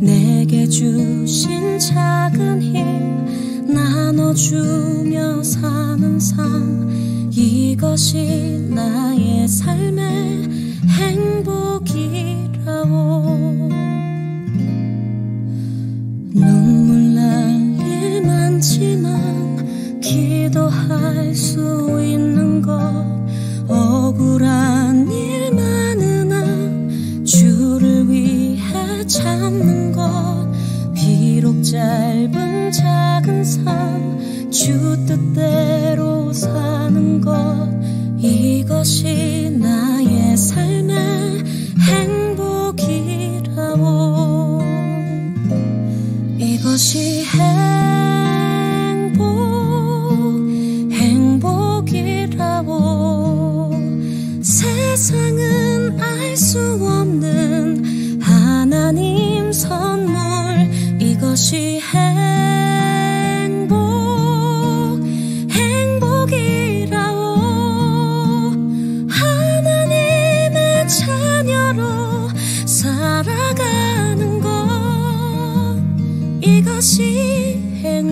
내게 주신 작은 힘 나눠주며 사는 삶, 이것이 나의 삶의 행복이라오. 눈물 날 일 많지만 기도할 수 있는 것, 억울한 일 많으나 주를 위해 참는 것, 비록 짧은 작은 삶 주 뜻대로 사는 것, 이것이 나의 삶의 행복이라오. 이것이 행복이라오. 세상은 알 수 없는 하나님 선물, 이것이 행복이라오. 하나님의 자녀로 살아가는 것, 이것이 행복이라오.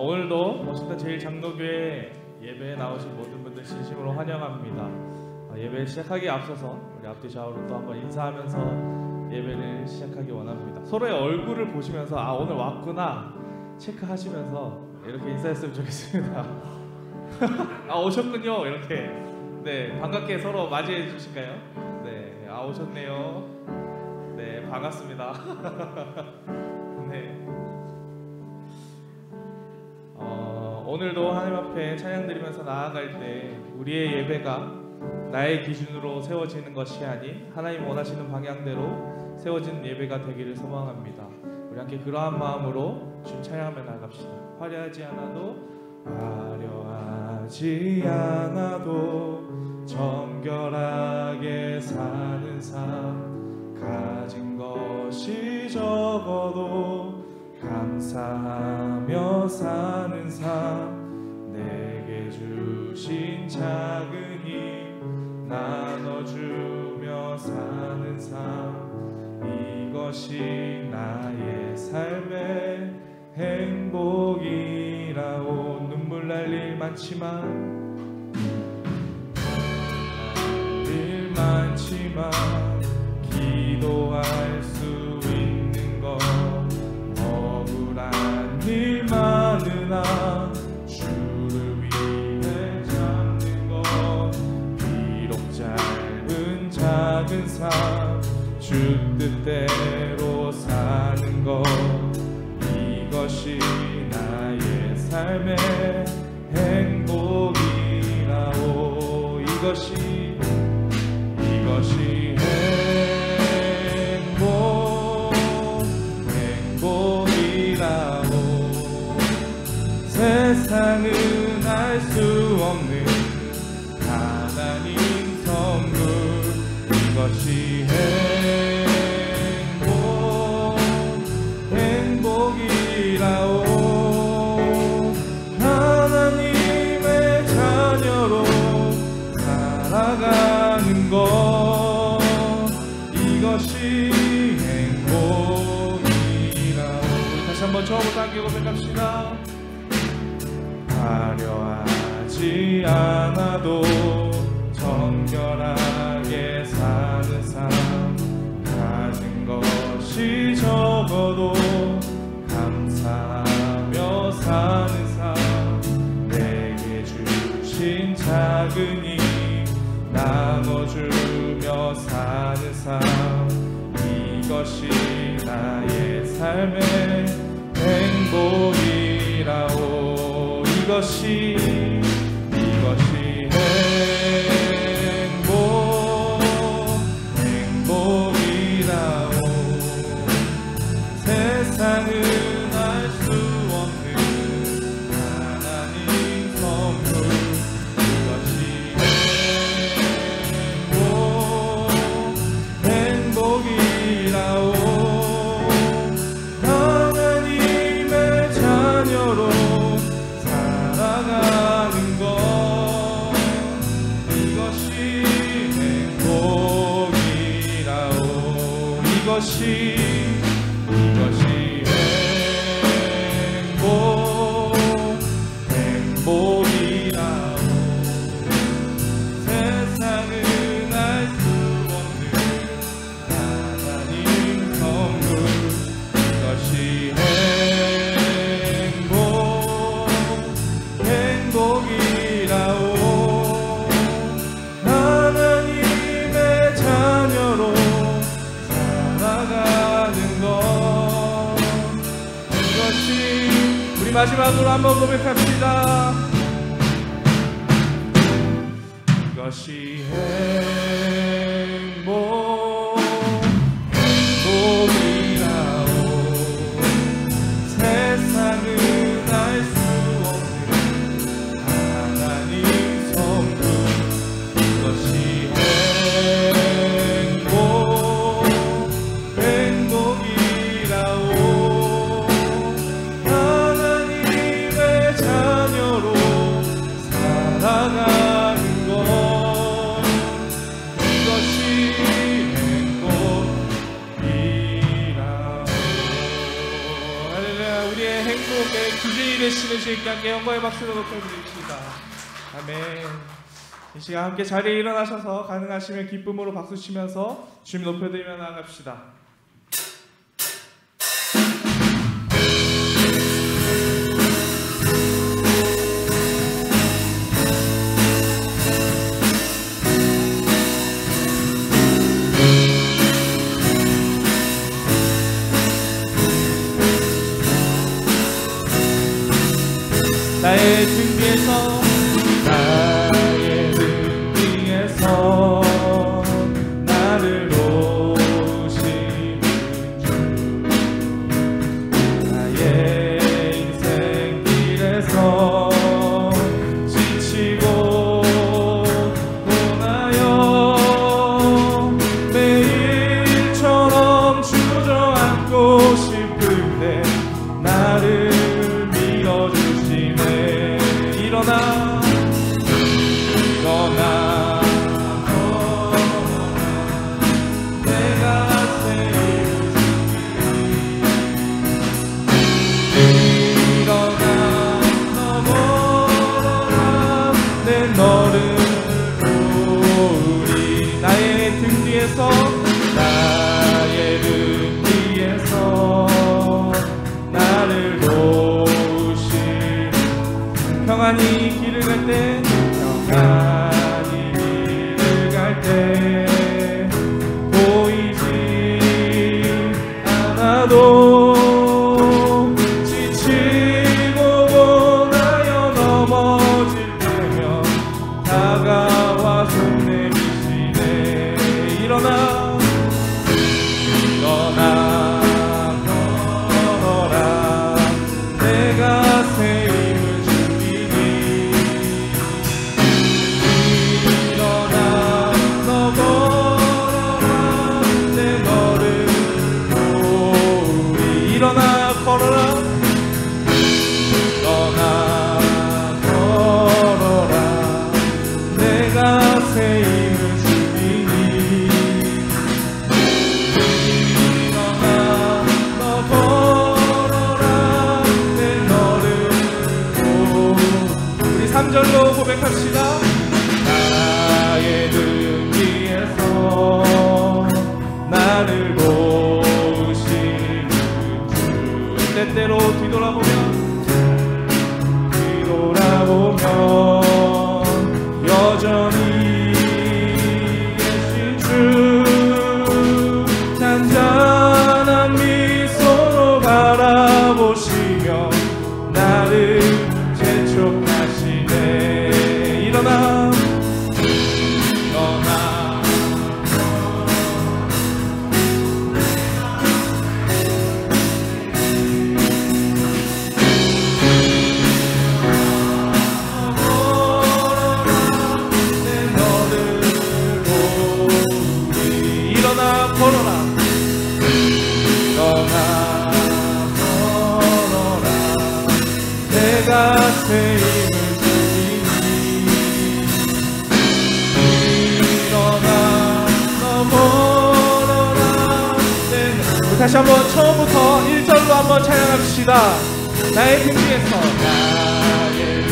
오늘도 워싱턴 제1장로교회 예배에 나오신 모든 분들 진심으로 환영합니다. 예배 시작하기에 앞서서 우리 앞뒤 좌우로 또 한번 인사하면서 예배를 시작하기 원합니다. 서로의 얼굴을 보시면서 오늘 왔구나 체크하시면서 이렇게 인사했으면 좋겠습니다. 오셨군요. 이렇게 네 반갑게 서로 맞이해 주실까요? 네 오셨네요. 네 반갑습니다. 네. 오늘도 하나님 앞에 찬양 드리면서 나아갈 때 우리의 예배가 나의 기준으로 세워지는 것이 아닌 하나님 원하시는 방향대로 세워지는 예배가 되기를 소망합니다. 우리 함께 그러한 마음으로 주님 찬양하며 나갑시다. 화려하지 않아도 정결하게 사는 삶, 가진 것이 적어도 감사하며 사는 삶, 내게 주신 작은 힘 나눠주며 사는 삶, 이것이 나의 삶의 행복이라오. 눈물 날 일 많지만 기도할 수 있는 것, 억울한 일 많으나 주를 위해 참는 것, 비록 짧은 작은 삶 주 뜻대로 사는 것, 이것이 나의 삶의 행복이라오. 이것이 행복이라오. 세상은 알 수 없는 하나님 선물, 이것이 행복이라오. 하나님의 자녀로 살아가는 것, 이것이 행복이라오. 다시 한번 처음부터 함께 고백합시다. 화려하지 않아도 정결하게 사는 삶, 가진 것이 적어도 감사하며 사는 삶, 내게 주신 작은 힘 나눠주며 사는 삶, 이것이 나의 삶의 행복이라오. 이것이 행복이라오. 세상은 알 수 없는 하나님 선물, 이것이 행복이라오. 하나님의 자녀로 살아가는 것, 이것이 행복이라오. 이것이 행복이라오. 세상은 알 수 없는 하나님 선물, 이것이 행복이라오. 하나님의 자녀로 살아가는 것, 이것이. 우리 마지막으로 한번 고백합시다. 이것이 행복이라오. 세상은 알 수 없는 하나님 선물, 이것이 행복이라오. 하나님의 자녀로 살아가는 것, 이것이 천국의 주인이 되시는 주님께 함께 영광의 박수로 높여드립시다. 아멘. 이 시간 함께 자리에 일어나셔서 가능하시면 기쁨으로 박수 치면서 주님 높여드리며 나아갑시다. 나의 등 뒤에서 나의 등 뒤에서 나를 도우시는 주 나의 인생 길에서 지치고 고나여 매일처럼 주저앉고 싶은데 나를 밀어주시네. 일어나 일어나 내가 일어나 넘어라 내 너를 도우리. 나의 등 뒤에서 나의 등 뒤에서 나를 도우시. 평안히 길을 갈 때 평안히 길을 갈 때 보이지 않아도 지치고 고나여 넘어질 때면 다가와 손 내미시네. 일어나 일어나 걸어라 내가 새 힘을 주리니. 일어나 너 걸어라 내 너를 도우리. 일어나 걸어라 일어나 걸어라 내가 새 힘을 주리니. 일어나 너 걸어라 내 너를 도우리. 우리 3절로 고백합시다. 나의 등 뒤에서 나를 도우시는 주. 때때로 뒤돌아보면 여전히 계신 주. 잔잔한 미소로 바라보시며 나를 재촉하시네. 일어나 일어나 내 너를 도우리. 일어나 걸어라 일어나 걸어라 내가 새 힘을 주리니. 일어나 너 걸어라 내. 다시 한번 처음부터 1절로 한번 찬양합시다. 나의 등 뒤에서 나의 등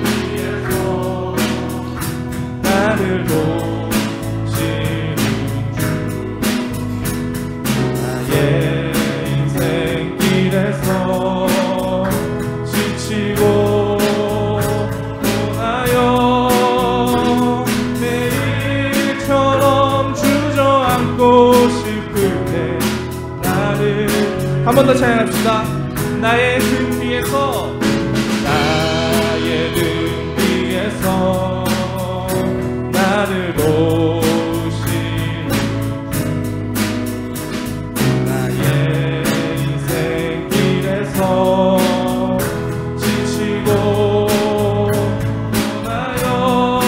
뒤에서 나를 도우시는 주 나의 인생 길에서 지치고 고나여 매일처럼 주저앉고 싶은데 나를. 한 번 더 찬양합시다. 나의 등 뒤에서 나의 등 뒤에서 나를 도우시는 나의 인생 길에서 지치고 고나여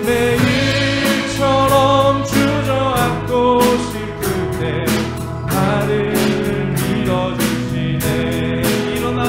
매일처럼 주저앉고 싶은데 나를 밀어주시네. 일어나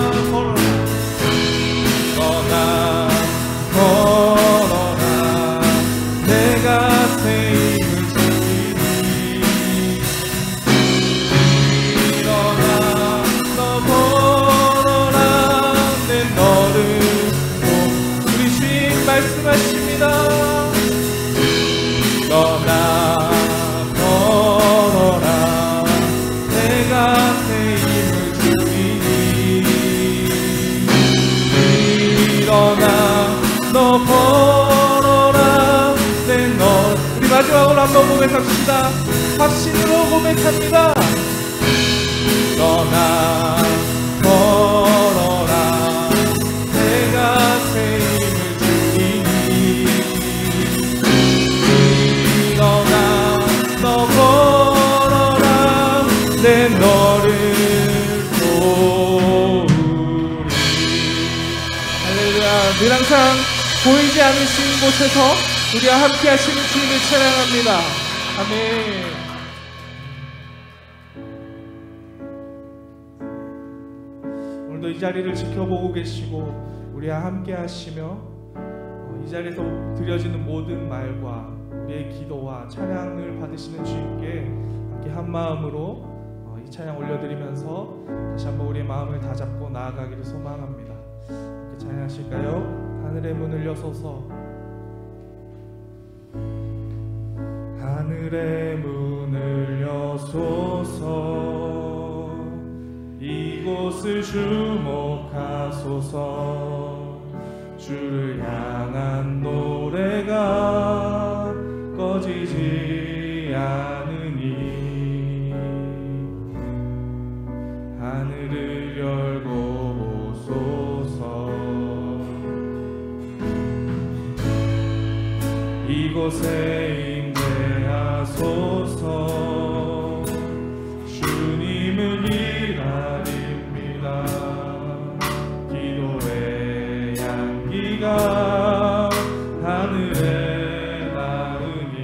고백합시다. 확신으로 고백합니다. 떠나 걸어라 내가 새 힘을 주리니 일어나 너 걸어라 내 너를 도우리. 할렐루야. 늘 항상 보이지 않으신 곳에서 우리와 함께 하시는 주님을 찬양합니다. 아멘. 오늘도 이 자리를 지켜보고 계시고 우리와 함께 하시며 이 자리에서 드려지는 모든 말과 우리의 기도와 찬양을 받으시는 주님께 함께 한 마음으로 이 찬양 올려드리면서 다시 한번 우리의 마음을 다잡고 나아가기를 소망합니다. 함께 찬양하실까요? 하늘의 문을 여소서. 하늘의 문을 여소서. 이곳을 주목하소서. 주를 향한 노래가 꺼지지 않으니 하늘을 열고 보소서. 이곳에 임재하소서. 주님을 기다립니다. 기도의 향기가 하늘에 나으니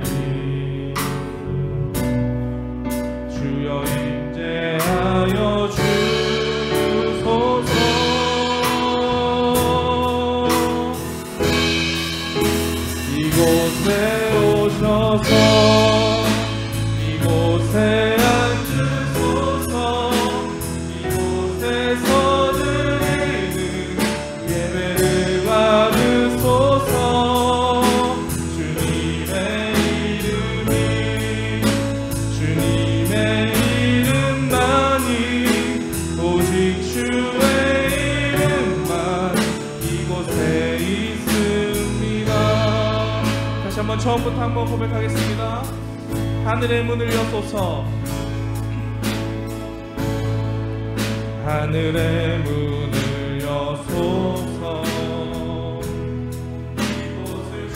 주여 임재하여 주소서. 이곳에 오셔서 이곳에 앉으소서. 이곳에서 드리는 예배를 받으소서. 주님의 이름이 주님의 이름만이 오직 주의 이름만 이곳에 있습니다. 다시 한번 처음부터 한번 고백하겠습니다. 하늘의 문을 여소서. 하늘의 문을 여소서. 이곳을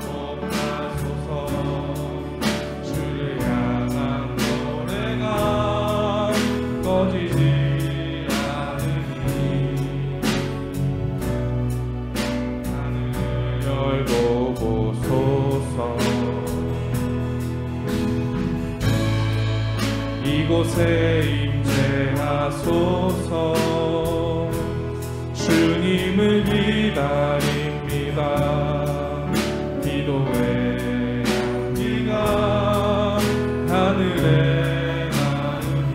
주목하소서. 주를 향한 노래가 꺼지지 않으니 하늘을 열고 보소서. 이곳에 임재하소서. 주님을 기다립니다. 기도의 향기가 하늘에 나으니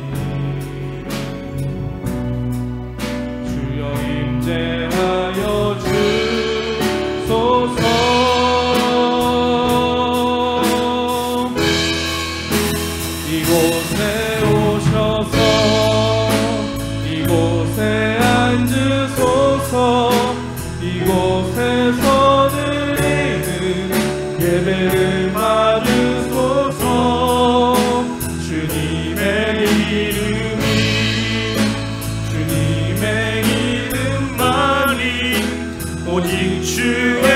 주여 임재하여 주소서. 이곳에 오셔서 이곳에 앉으소서. 이곳에서 드리는 예배를 받으소서. 주님의 이름이 주님의 이름만이 오직 주의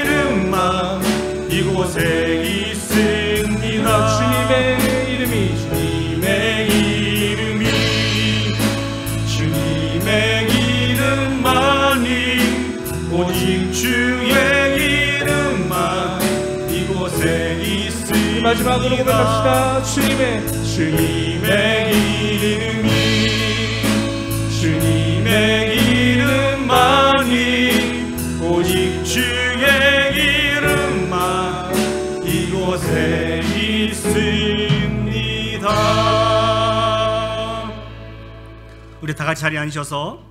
이름만 이곳에 있습니다. 주님의 이름이 주님의 이름만이 오직 주의 이름만 이곳에 있습니다. 마지막으로 고백합시다. 주님의 이름이 주님의 이름만이 오직 주의 이름만 이곳에 있습니다. 우리 다 같이 자리에 앉으셔서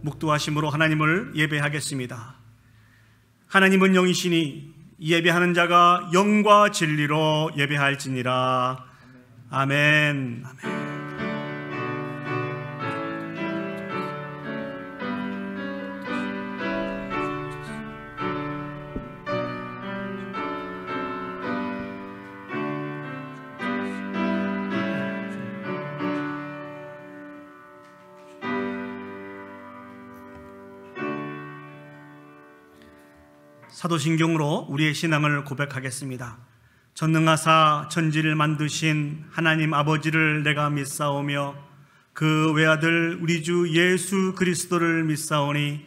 묵도하심으로 하나님을 예배하겠습니다. 하나님은 영이시니 예배하는 자가 영과 진리로 예배할지니라. 아멘. 아멘. 사도신경으로 우리의 신앙을 고백하겠습니다. 전능하사 천지를 만드신 하나님 아버지를 내가 믿사오며 그 외아들 우리 주 예수 그리스도를 믿사오니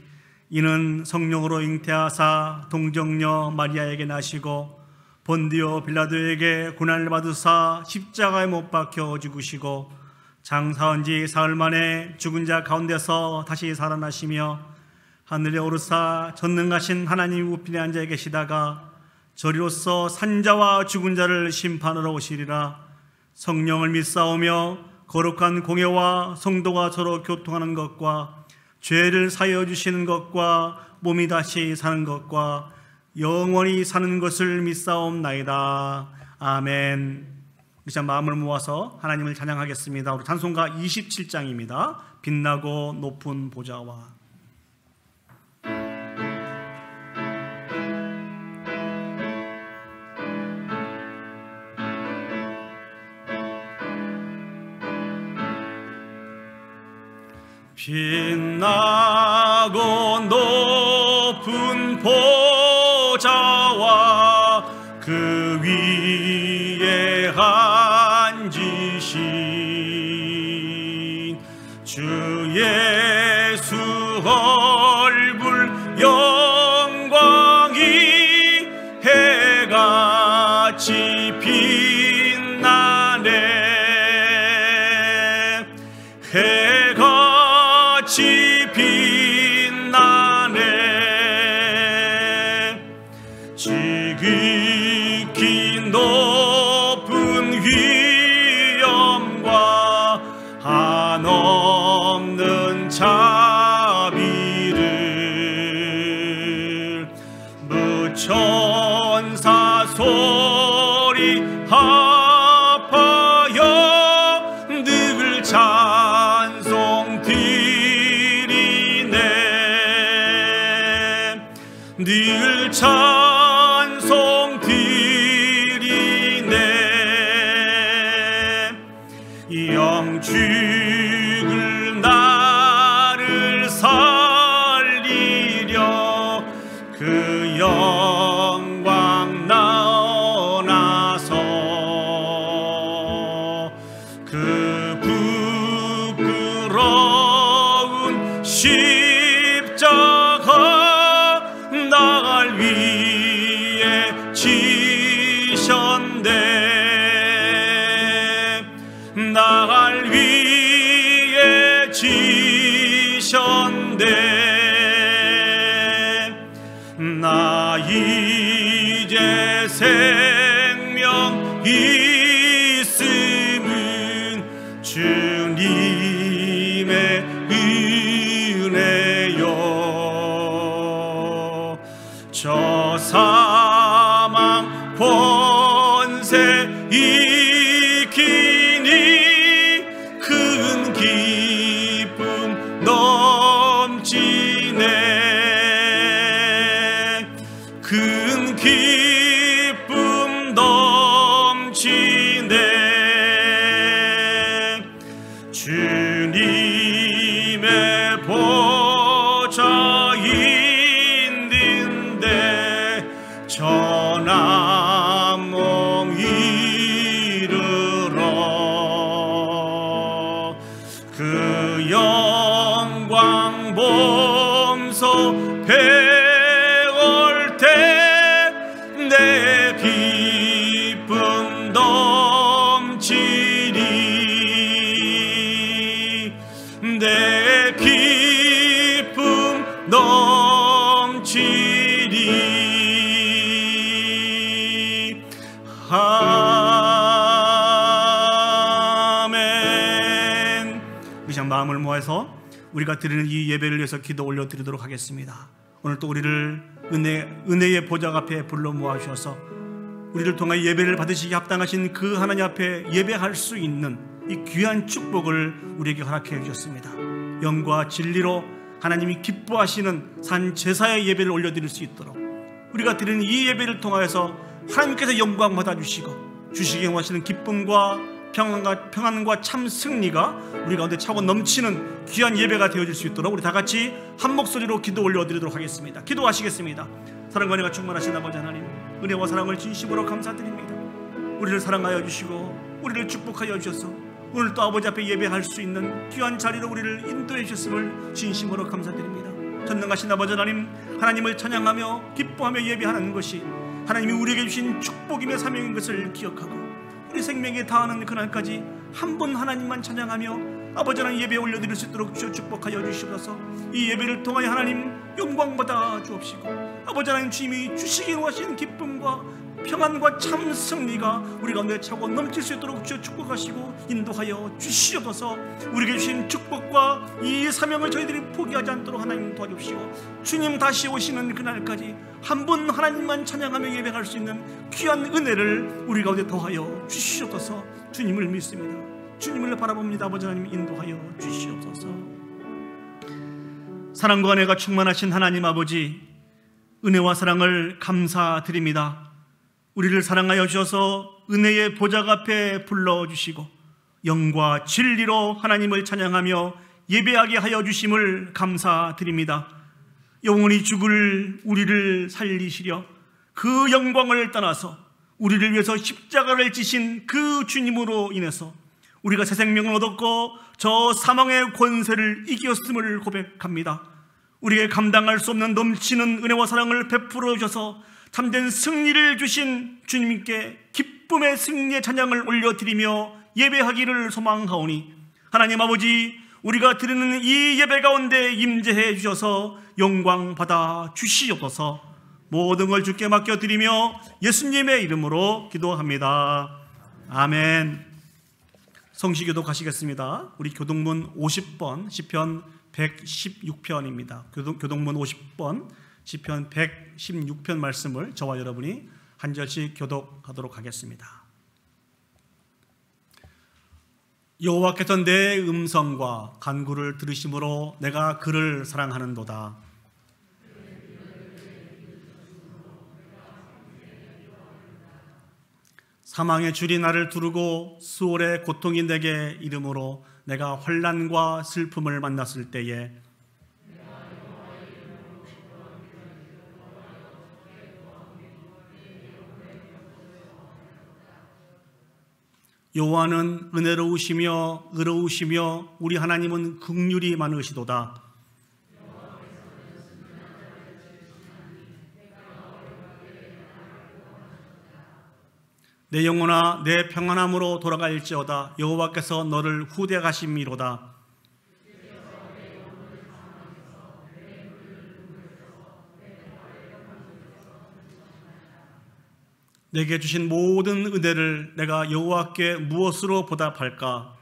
이는 성령으로 잉태하사 동정녀 마리아에게 나시고 본디오 빌라도에게 고난을 받으사 십자가에 못 박혀 죽으시고 장사한 지 사흘 만에 죽은 자 가운데서 다시 살아나시며 하늘에 오르사 전능하신 하나님 우편에 앉아 계시다가 저리로서 산자와 죽은 자를 심판하러 오시리라. 성령을 믿사오며 거룩한 공예와 성도가 서로 교통하는 것과 죄를 사하여 주시는 것과 몸이 다시 사는 것과 영원히 사는 것을 믿사옵나이다. 아멘. 우리 자 마음을 모아서 하나님을 찬양하겠습니다. 우리 찬송가 27장입니다. 빛나고 높은 보좌와. 빛나고 높은 보좌와 그 위에 앉으신 주 예수 얼굴 영광이 해같이 빛나네. 해같이 빛나네. 지극히 높은 위엄과 한없는 자비를 무천사 소리 합하여 늘 찬송 드리네. 늘 찬송 드리네. 영죽을 나를 살리려 그 영광 나어나서 그 부끄러운 십자가 날 위해 지셨네. 날 위해 지셨네. 나 이제 생명 있음은 주님의 은혜요. 저 사망 권세 이기니 큰 기쁨 넘치네. 큰 기쁨 넘치네. 주님의 보좌 있는데 전함몽 이르러 그 영광 범소 배울 때 내 기쁨 넘치리. 내 기쁨 넘치리. 아멘. 우리 참 마음을 모아서 우리가 드리는 이 예배를 위해서 기도 올려드리도록 하겠습니다. 오늘 또 우리를 은혜의 보좌 앞에 불러 모아주셔서 우리를 통하여 예배를 받으시기 합당하신 그 하나님 앞에 예배할 수 있는 이 귀한 축복을 우리에게 허락해 주셨습니다. 영과 진리로 하나님이 기뻐하시는 산 제사의 예배를 올려드릴 수 있도록 우리가 드리는 이 예배를 통하여서 하나님께서 영광 받아주시고 주시기 원하시는 기쁨과 평안과 참 승리가 우리 가운데 차고 넘치는 귀한 예배가 되어질 수 있도록 우리 다 같이 한 목소리로 기도 올려드리도록 하겠습니다. 기도하시겠습니다. 사랑과 은혜가 충만하신 아버지 하나님, 은혜와 사랑을 진심으로 감사드립니다. 우리를 사랑하여 주시고 우리를 축복하여 주셔서 오늘 또 아버지 앞에 예배할 수 있는 귀한 자리로 우리를 인도해 주셨음을 진심으로 감사드립니다. 전능하신 아버지 하나님, 하나님을 찬양하며 기뻐하며 예배하는 것이 하나님이 우리에게 주신 축복이며 사명인 것을 기억하고 우리 생명에 다하는 그날까지 한 분 하나님만 찬양하며 아버지 하나님 예배에 올려드릴 수 있도록 주여 축복하여 주시옵소서. 이 예배를 통하여 하나님 영광받아 주옵시고 아버지 하나님 주님이 주시기 원하시는 기쁨과 평안과 참 승리가 우리 가운데 차고 넘칠 수 있도록 주여 축복하시고 인도하여 주시옵소서. 우리에게 주신 축복과 이 사명을 저희들이 포기하지 않도록 하나님 도와주시고 주님 다시 오시는 그날까지 한 분 하나님만 찬양하며 예배할 수 있는 귀한 은혜를 우리 가운데 더하여 주시옵소서. 주님을 믿습니다. 주님을 바라봅니다. 아버지 하나님 인도하여 주시옵소서. 사랑과 은혜가 충만하신 하나님 아버지, 은혜와 사랑을 감사드립니다. 우리를 사랑하여 주셔서 은혜의 보좌 앞에 불러주시고 영과 진리로 하나님을 찬양하며 예배하게 하여 주심을 감사드립니다. 영원히 죽을 우리를 살리시려 그 영광을 떠나서 우리를 위해서 십자가를 지신 그 주님으로 인해서 우리가 새 생명을 얻었고 저 사망의 권세를 이겼음을 고백합니다. 우리에게 감당할 수 없는 넘치는 은혜와 사랑을 베풀어 주셔서 참된 승리를 주신 주님께 기쁨의 승리의 찬양을 올려드리며 예배하기를 소망하오니 하나님 아버지, 우리가 드리는 이 예배 가운데 임재해 주셔서 영광 받아 주시옵소서. 모든 걸 주께 맡겨드리며 예수님의 이름으로 기도합니다. 아멘. 성시교독 하시겠습니다. 우리 교동문 50번 시편 116편입니다. 교동문 50번 시편 116편 말씀을 저와 여러분이 한 절씩 교독하도록 하겠습니다. 여호와께서 내 음성과 간구를 들으심으로 내가 그를 사랑하는도다. 사망의 줄이 나를 두르고 수월의 고통이 내게 이름으로 내가 환난과 슬픔을 만났을 때에 여호와는 은혜로우시며 의로우시며 우리 하나님은 긍휼이 많으시도다. 내 영혼아 내 평안함으로 돌아갈지어다. 여호와께서 너를 후대하심이로다. 내게 주신 모든 은혜를 내가 여호와께 무엇으로 보답할까?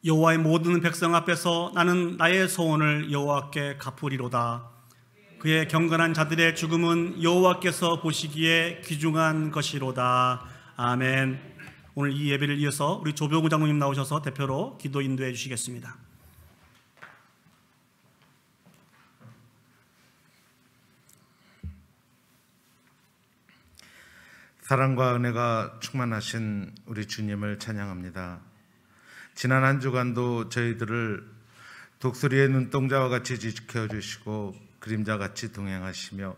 여호와의 모든 백성 앞에서 나는 나의 소원을 여호와께 갚으리로다. 그의 경건한 자들의 죽음은 여호와께서 보시기에 귀중한 것이로다. 아멘. 오늘 이 예배를 이어서 우리 조병우 장로님 나오셔서 대표로 기도 인도해 주시겠습니다. 사랑과 은혜가 충만하신 우리 주님을 찬양합니다. 지난 한 주간도 저희들을 독수리의 눈동자와 같이 지켜주시고 그림자같이 동행하시며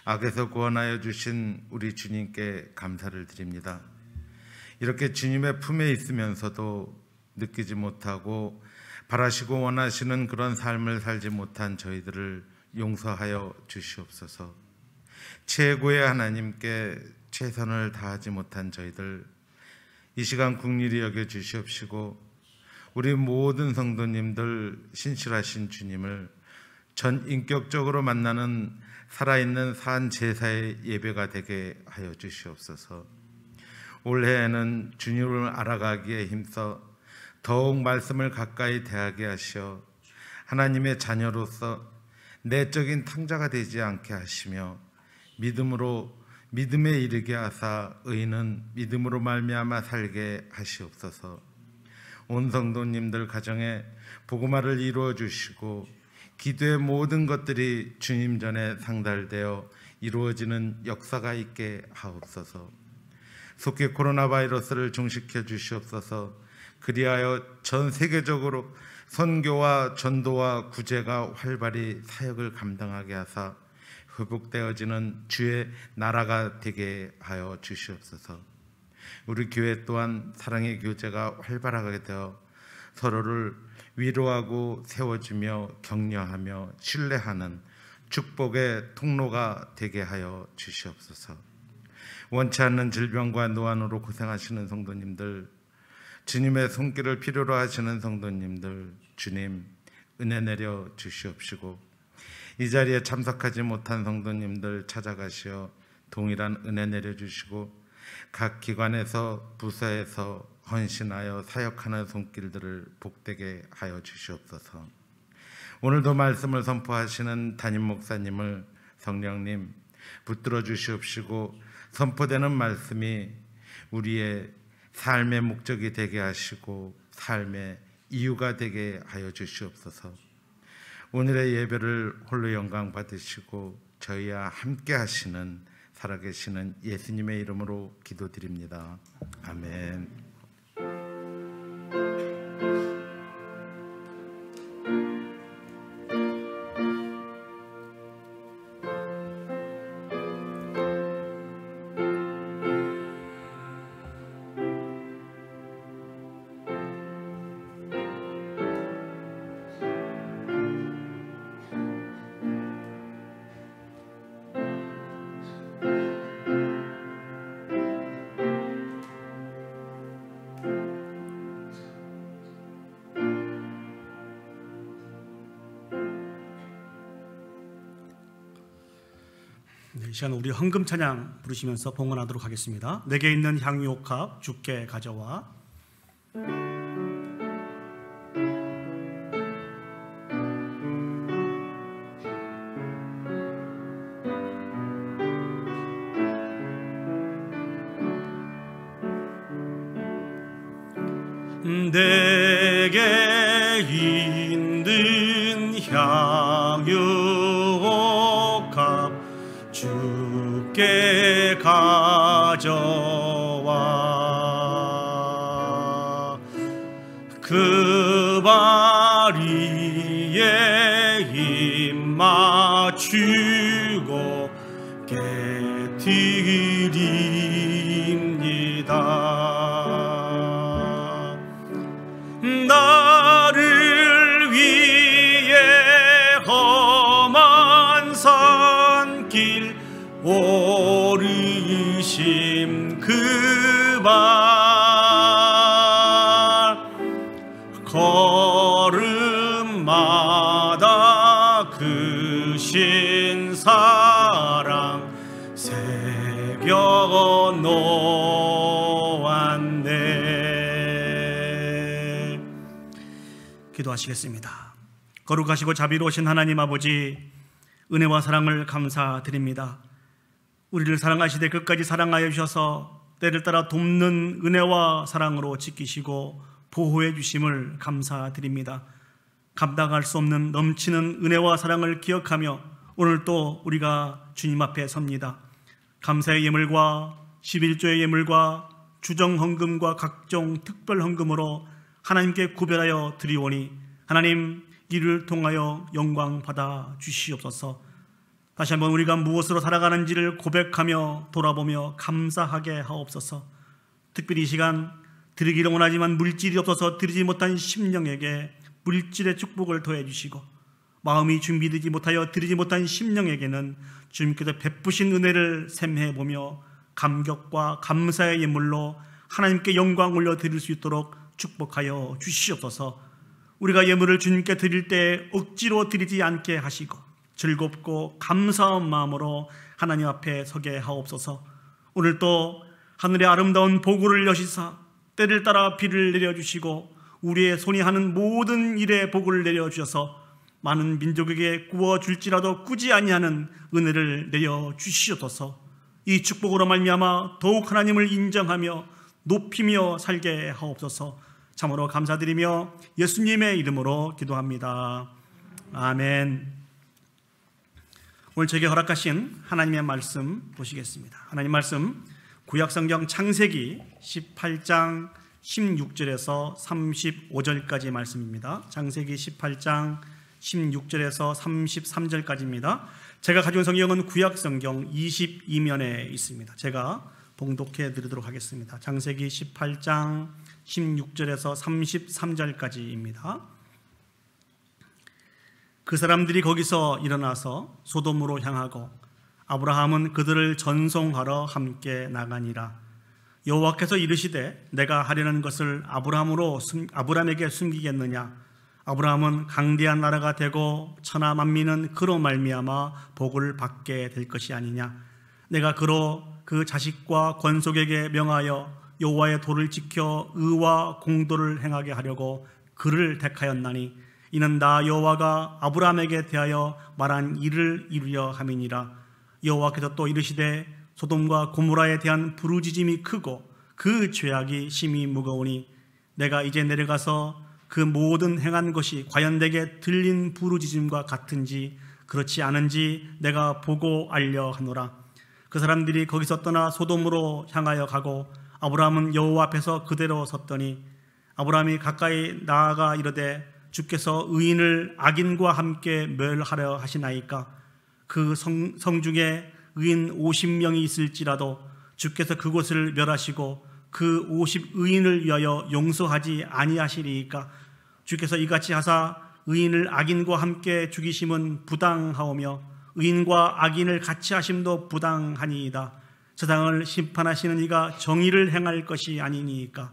악에서 구원하여 주신 우리 주님께 감사를 드립니다. 이렇게 주님의 품에 있으면서도 느끼지 못하고 바라시고 원하시는 그런 삶을 살지 못한 저희들을 용서하여 주시옵소서. 최고의 하나님께 최선을 다하지 못한 저희들 이 시간 긍휼히 여겨 주시옵시고 우리 모든 성도님들 신실하신 주님을 전 인격적으로 만나는 살아있는 산 제사의 예배가 되게 하여 주시옵소서. 올해에는 주님을 알아가기에 힘써 더욱 말씀을 가까이 대하게 하시어 하나님의 자녀로서 내적인 탕자가 되지 않게 하시며 믿음에 이르게 하사 의인은 믿음으로 말미암아 살게 하시옵소서. 온 성도님들 가정에 복음화를 이루어 주시고 기도의 모든 것들이 주님 전에 상달되어 이루어지는 역사가 있게 하옵소서. 속히 코로나 바이러스를 종식해 주시옵소서. 그리하여 전 세계적으로 선교와 전도와 구제가 활발히 사역을 감당하게 하사 회복되어지는 주의 나라가 되게 하여 주시옵소서. 우리 교회 또한 사랑의 교제가 활발하게 되어 서로를 위로하고 세워주며 격려하며 신뢰하는 축복의 통로가 되게 하여 주시옵소서. 원치 않는 질병과 노안으로 고생하시는 성도님들, 주님의 손길을 필요로 하시는 성도님들, 주님 은혜 내려 주시옵시고, 이 자리에 참석하지 못한 성도님들 찾아가시어 동일한 은혜 내려 주시고, 각 기관에서 부서에서 헌신하여 사역하는 손길들을 복되게 하여 주시옵소서. 오늘도 말씀을 선포하시는 담임 목사님을 성령님 붙들어 주시옵시고, 선포되는 말씀이 우리의 삶의 목적이 되게 하시고 삶의 이유가 되게 하여 주시옵소서. 오늘의 예배를 홀로 영광 받으시고 저희와 함께 하시는 살아계시는 예수님의 이름으로 기도드립니다. 아멘. 이 시간 우리 헌금 찬양 부르시면서 봉헌하도록 하겠습니다. 내게 있는 향유옥합 주께 가져와. 내게 있는 향유옥합 주께 가져와. 그 바리에 입 맞추고 깨드립니다. 나를 위해 험한 산길 오르심 그 발, 걸음마다 그 신사랑 새겨 놓았네. 기도하시겠습니다. 거룩하시고 자비로우신 하나님 아버지, 은혜와 사랑을 감사드립니다. 우리를 사랑하시되 끝까지 사랑하여 주셔서 때를 따라 돕는 은혜와 사랑으로 지키시고 보호해 주심을 감사드립니다. 감당할 수 없는 넘치는 은혜와 사랑을 기억하며 오늘 또 우리가 주님 앞에 섭니다. 감사의 예물과 11조의 예물과 주정헌금과 각종 특별헌금으로 하나님께 구별하여 드리오니 하나님 이를 통하여 영광 받아 주시옵소서. 다시 한번 우리가 무엇으로 살아가는지를 고백하며 돌아보며 감사하게 하옵소서. 특별히 이 시간 드리기를 원하지만 물질이 없어서 드리지 못한 심령에게 물질의 축복을 더해 주시고, 마음이 준비되지 못하여 드리지 못한 심령에게는 주님께서 베푸신 은혜를 샘해 보며 감격과 감사의 예물로 하나님께 영광 올려 드릴 수 있도록 축복하여 주시옵소서. 우리가 예물을 주님께 드릴 때 억지로 드리지 않게 하시고 즐겁고 감사한 마음으로 하나님 앞에 서게 하옵소서. 오늘 또 하늘의 아름다운 보고를 여시사 때를 따라 비를 내려주시고 우리의 손이 하는 모든 일에 복을 내려주셔서 많은 민족에게 구워줄지라도 꾸지 아니하는 은혜를 내려주시옵소서. 이 축복으로 말미암아 더욱 하나님을 인정하며 높이며 살게 하옵소서. 참으로 감사드리며 예수님의 이름으로 기도합니다. 아멘. 오늘 제게 허락하신 하나님의 말씀 보시겠습니다. 하나님 말씀 구약성경 창세기 18장 16절에서 35절까지 말씀입니다. 창세기 18장 16절에서 33절까지입니다. 제가 가져온 성경은 구약 성경 22면에 있습니다. 제가 봉독해 드리도록 하겠습니다. 창세기 18장 16절에서 33절까지입니다. 그 사람들이 거기서 일어나서 소돔으로 향하고 아브라함은 그들을 전송하러 함께 나가니라. 여호와께서 이르시되 내가 하려는 것을 아브라함에게 숨기겠느냐. 아브라함은 강대한 나라가 되고 천하 만민은 그로 말미암아 복을 받게 될 것이 아니냐. 내가 그로 그 자식과 권속에게 명하여 여호와의 도를 지켜 의와 공도를 행하게 하려고 그를 택하였나니 이는 나 여호와가 아브라함에게 대하여 말한 일을 이루려 함이니라. 여호와께서 또 이르시되 소돔과 고모라에 대한 부르짖음이 크고 그 죄악이 심히 무거우니 내가 이제 내려가서 그 모든 행한 것이 과연 내게 들린 부르짖음과 같은지 그렇지 않은지 내가 보고 알려 하노라. 그 사람들이 거기서 떠나 소돔으로 향하여 가고 아브라함은 여호와 앞에서 그대로 섰더니 아브라함이 가까이 나아가 이르되 주께서 의인을 악인과 함께 멸하려 하시나이까. 그 성중에 의인 50명이 있을지라도 주께서 그곳을 멸하시고 그 50의인을 위하여 용서하지 아니하시리이까. 주께서 이같이 하사 의인을 악인과 함께 죽이심은 부당하오며 의인과 악인을 같이 하심도 부당하니이다. 세상을 심판하시는 이가 정의를 행할 것이 아니니이까.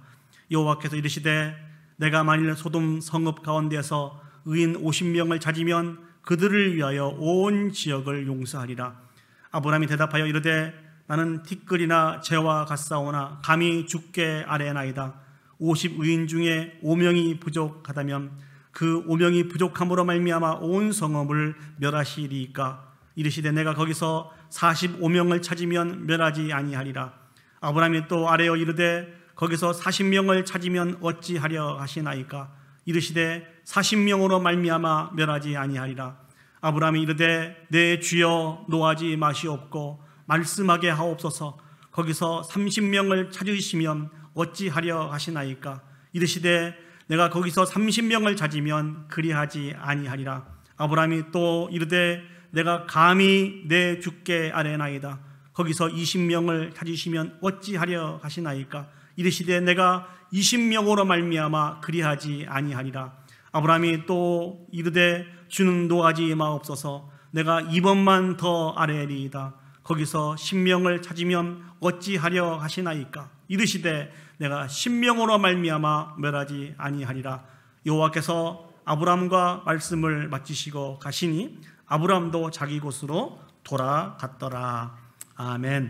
여호와께서 이르시되 내가 만일 소돔 성읍 가운데서 의인 50명을 찾으면 그들을 위하여 온 지역을 용서하리라. 아브라함이 대답하여 이르되 나는 티끌이나 재와 같사오나 감히 주께 아뢰나이다. 50의인 중에 5명이 부족하다면 그 5명이 부족함으로 말미암아 온 성읍을 멸하시리이까. 이르시되 내가 거기서 45명을 찾으면 멸하지 아니하리라. 아브라함이 또 아뢰어 이르되 거기서 40명을 찾으면 어찌하려 하시나이까. 이르시되 40명으로 말미암아 멸하지 아니하리라. 아브라함이 이르되 내 주여 노하지 마시옵고 말씀하게 하옵소서. 거기서 30명을 찾으시면 어찌하려 하시나이까. 이르시되 내가 거기서 30명을 찾으면 그리하지 아니하리라. 아브라함이 또 이르되 내가 감히 내 주께 아뢰나이다. 거기서 20명을 찾으시면 어찌하려 하시나이까. 이르시되 내가 20명으로 말미암아 그리하지 아니하리라. 아브라함이 또 이르되 주는 노하지 마옵소서. 내가 이번만 더 아뢰리이다. 거기서 10명을 찾으면 어찌하려 하시나이까. 이르시되 내가 10명으로 말미암아 멸하지 아니하리라. 여호와께서 아브라함과 말씀을 마치시고 가시니 아브라함도 자기 곳으로 돌아갔더라. 아멘.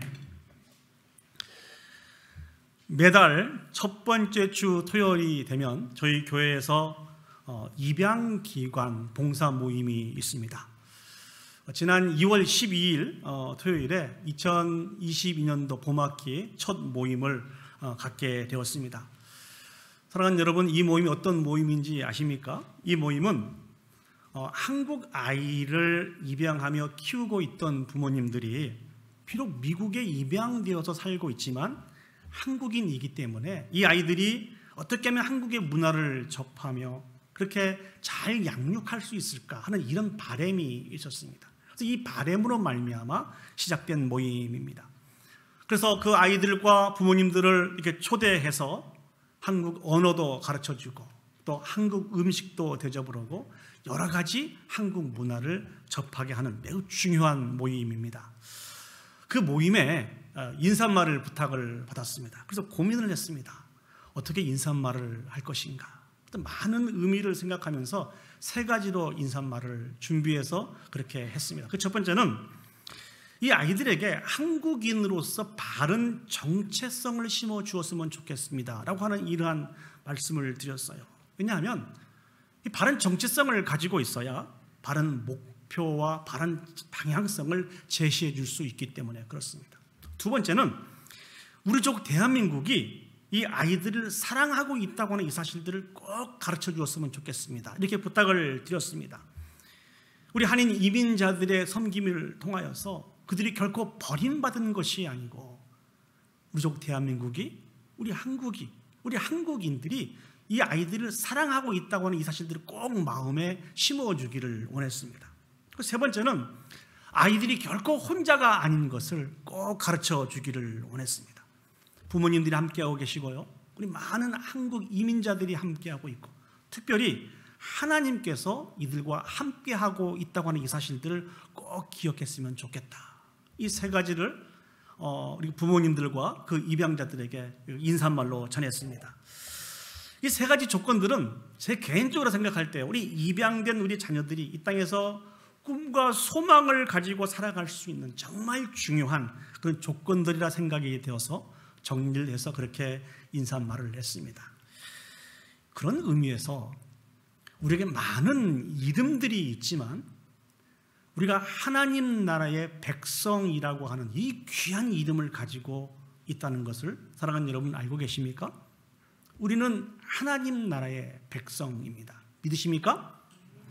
매달 첫 번째 주 토요일이 되면 저희 교회에서 입양기관 봉사 모임이 있습니다. 지난 2월 12일 토요일에 2022년도 봄학기 첫 모임을 갖게 되었습니다. 사랑하는 여러분, 이 모임이 어떤 모임인지 아십니까? 이 모임은 한국 아이를 입양하며 키우고 있던 부모님들이 비록 미국에 입양되어서 살고 있지만 한국인이기 때문에 이 아이들이 어떻게 하면 한국의 문화를 접하며 그렇게 잘 양육할 수 있을까 하는 이런 바람이 있었습니다. 그래서 이 바람으로 말미암아 시작된 모임입니다. 그래서 그 아이들과 부모님들을 이렇게 초대해서 한국 언어도 가르쳐주고 또 한국 음식도 대접하고 여러 가지 한국 문화를 접하게 하는 매우 중요한 모임입니다. 그 모임에 인사말을 부탁을 받았습니다. 그래서 고민을 했습니다. 어떻게 인사말을 할 것인가. 많은 의미를 생각하면서 세 가지로 인사말을 준비해서 그렇게 했습니다. 그 첫 번째는 이 아이들에게 한국인으로서 바른 정체성을 심어 주었으면 좋겠습니다 라고 하는 이러한 말씀을 드렸어요. 왜냐하면 이 바른 정체성을 가지고 있어야 바른 목표와 바른 방향성을 제시해 줄 수 있기 때문에 그렇습니다. 두 번째는 우리족 대한민국이 이 아이들을 사랑하고 있다고 하는 이 사실들을 꼭 가르쳐 주었으면 좋겠습니다. 이렇게 부탁을 드렸습니다. 우리 한인 이민자들의 섬김을 통하여서 그들이 결코 버림받은 것이 아니고 우리족 대한민국이, 우리 한국이 우리 한국인들이 이 아이들을 사랑하고 있다고 하는 이 사실들을 꼭 마음에 심어주기를 원했습니다. 세 번째는 아이들이 결코 혼자가 아닌 것을 꼭 가르쳐 주기를 원했습니다. 부모님들이 함께하고 계시고요, 우리 많은 한국 이민자들이 함께하고 있고, 특별히 하나님께서 이들과 함께하고 있다고 하는 이 사실들을 꼭 기억했으면 좋겠다. 이 세 가지를 우리 부모님들과 그 입양자들에게 인사말로 전했습니다. 이 세 가지 조건들은 제 개인적으로 생각할 때 우리 입양된 우리 자녀들이 이 땅에서 꿈과 소망을 가지고 살아갈 수 있는 정말 중요한 그런 조건들이라 생각이 되어서 정리를 해서 그렇게 인사말을 했습니다. 그런 의미에서 우리에게 많은 이름들이 있지만 우리가 하나님 나라의 백성이라고 하는 이 귀한 이름을 가지고 있다는 것을 사랑하는 여러분 알고 계십니까? 우리는 하나님 나라의 백성입니다. 믿으십니까?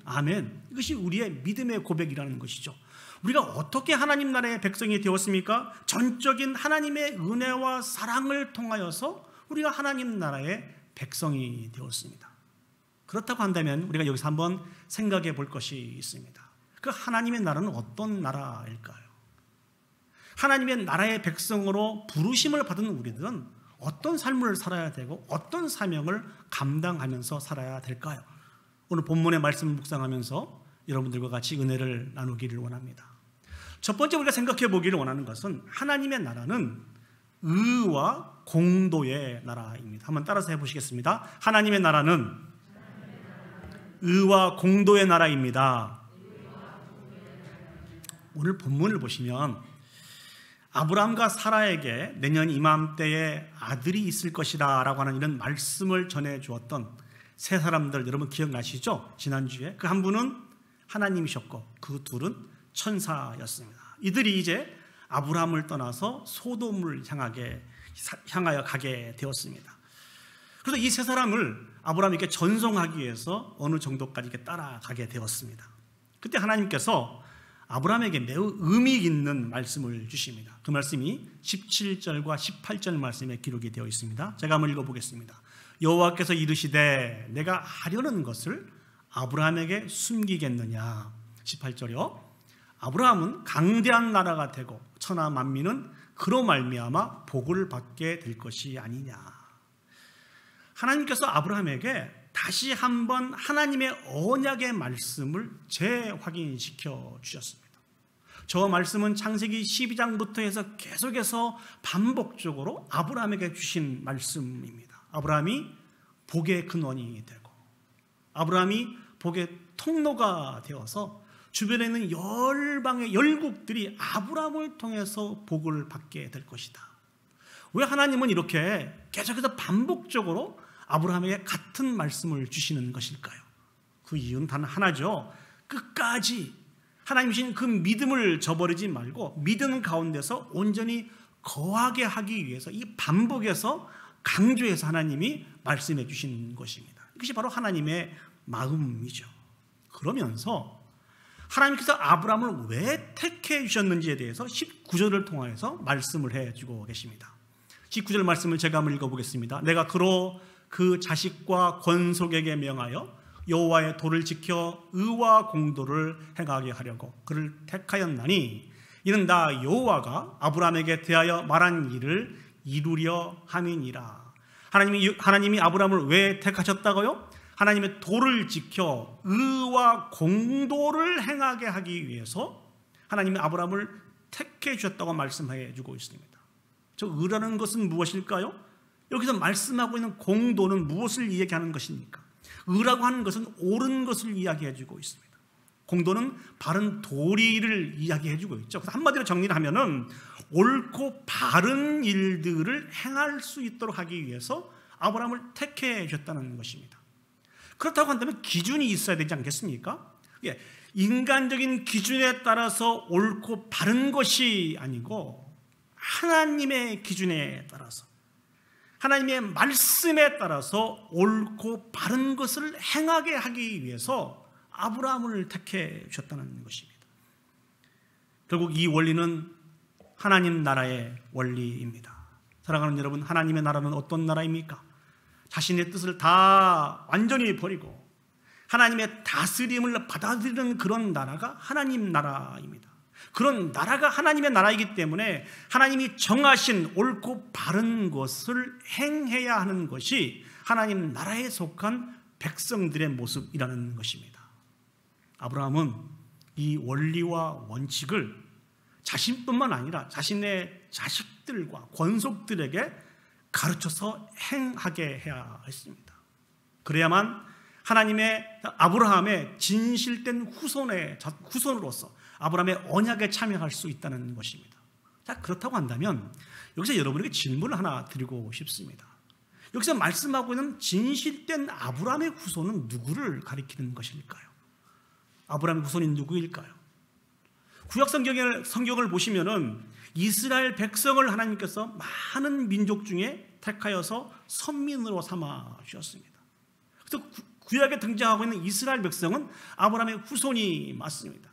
아멘. 이것이 우리의 믿음의 고백이라는 것이죠. 우리가 어떻게 하나님 나라의 백성이 되었습니까? 전적인 하나님의 은혜와 사랑을 통하여서 우리가 하나님 나라의 백성이 되었습니다. 그렇다고 한다면 우리가 여기서 한번 생각해 볼 것이 있습니다. 그 하나님의 나라는 어떤 나라일까요? 하나님의 나라의 백성으로 부르심을 받은 우리들은 어떤 삶을 살아야 되고 어떤 사명을 감당하면서 살아야 될까요? 오늘 본문의 말씀을 묵상하면서 여러분들과 같이 은혜를 나누기를 원합니다. 첫 번째 우리가 생각해 보기를 원하는 것은 하나님의 나라는 의와 공도의 나라입니다. 한번 따라서 해보시겠습니다. 하나님의 나라는 의와 공도의 나라입니다. 오늘 본문을 보시면 아브라함과 사라에게 내년 이맘때에 아들이 있을 것이다 라고 하는 이런 말씀을 전해주었던 세 사람들 여러분 기억나시죠? 지난주에 그 한 분은 하나님이셨고 그 둘은 천사였습니다. 이들이 이제 아브라함을 떠나서 소돔을 향하여 가게 되었습니다. 그래서 이 세 사람을 아브라함에게 전송하기 위해서 어느 정도까지 따라가게 되었습니다. 그때 하나님께서 아브라함에게 매우 의미 있는 말씀을 주십니다. 그 말씀이 17절과 18절 말씀에 기록이 되어 있습니다. 제가 한번 읽어보겠습니다. 여호와께서 이르시되 내가 하려는 것을 아브라함에게 숨기겠느냐. 18절이요. 아브라함은 강대한 나라가 되고 천하 만민은 그로 말미암아 복을 받게 될 것이 아니냐. 하나님께서 아브라함에게 다시 한번 하나님의 언약의 말씀을 재확인시켜 주셨습니다. 저 말씀은 창세기 12장부터 해서 계속해서 반복적으로 아브라함에게 주신 말씀입니다. 아브라함이 복의 근원이 되고 아브라함이 복의 통로가 되어서 주변에 있는 열방의 열국들이 아브라함을 통해서 복을 받게 될 것이다. 왜 하나님은 이렇게 계속해서 반복적으로 아브라함에게 같은 말씀을 주시는 것일까요? 그 이유는 단 하나죠. 끝까지 하나님 주신 그 믿음을 저버리지 말고 믿음 가운데서 온전히 거하게 하기 위해서 이 반복해서 강조해서 하나님이 말씀해 주신 것입니다. 이것이 바로 하나님의 마음이죠. 그러면서 하나님께서 아브라함을 왜 택해 주셨는지에 대해서 19절을 통해서 말씀을 해주고 계십니다. 19절 말씀을 제가 한번 읽어보겠습니다. 내가 그로 그 자식과 권속에게 명하여 여호와의 도를 지켜 의와 공도를 행하게 하려고 그를 택하였나니 이는 나 여호와가 아브라함에게 대하여 말한 일을 이루려 함이니라. 하나님이 아브라함을 왜 택하셨다고요? 하나님의 도를 지켜 의와 공도를 행하게 하기 위해서 하나님이 아브라함을 택해 주셨다고 말씀해 주고 있습니다. 저 의라는 것은 무엇일까요? 여기서 말씀하고 있는 공도는 무엇을 이야기하는 것입니까? 의라고 하는 것은 옳은 것을 이야기해 주고 있습니다. 공도는 바른 도리를 이야기해 주고 있죠. 그래서 한마디로 정리를 하면은 옳고 바른 일들을 행할 수 있도록 하기 위해서 아브라함을 택해 주셨다는 것입니다. 그렇다고 한다면 기준이 있어야 되지 않겠습니까? 인간적인 기준에 따라서 옳고 바른 것이 아니고 하나님의 기준에 따라서 하나님의 말씀에 따라서 옳고 바른 것을 행하게 하기 위해서 아브라함을 택해 주셨다는 것입니다. 결국 이 원리는 하나님 나라의 원리입니다. 사랑하는 여러분, 하나님의 나라는 어떤 나라입니까? 자신의 뜻을 다 완전히 버리고 하나님의 다스림을 받아들이는 그런 나라가 하나님 나라입니다. 그런 나라가 하나님의 나라이기 때문에 하나님이 정하신 옳고 바른 것을 행해야 하는 것이 하나님 나라에 속한 백성들의 모습이라는 것입니다. 아브라함은 이 원리와 원칙을 자신뿐만 아니라 자신의 자식들과 권속들에게 가르쳐서 행하게 해야 했습니다. 그래야만 하나님의 아브라함의 진실된 후손으로서 아브라함의 언약에 참여할 수 있다는 것입니다. 자, 그렇다고 한다면 여기서 여러분에게 질문을 하나 드리고 싶습니다. 여기서 말씀하고 있는 진실된 아브라함의 후손은 누구를 가리키는 것일까요? 아브라함의 후손이 누구일까요? 구약 성경을 보시면은 이스라엘 백성을 하나님께서 많은 민족 중에 택하여서 선민으로 삼아 주셨습니다. 그래서 구약에 등장하고 있는 이스라엘 백성은 아브라함의 후손이 맞습니다.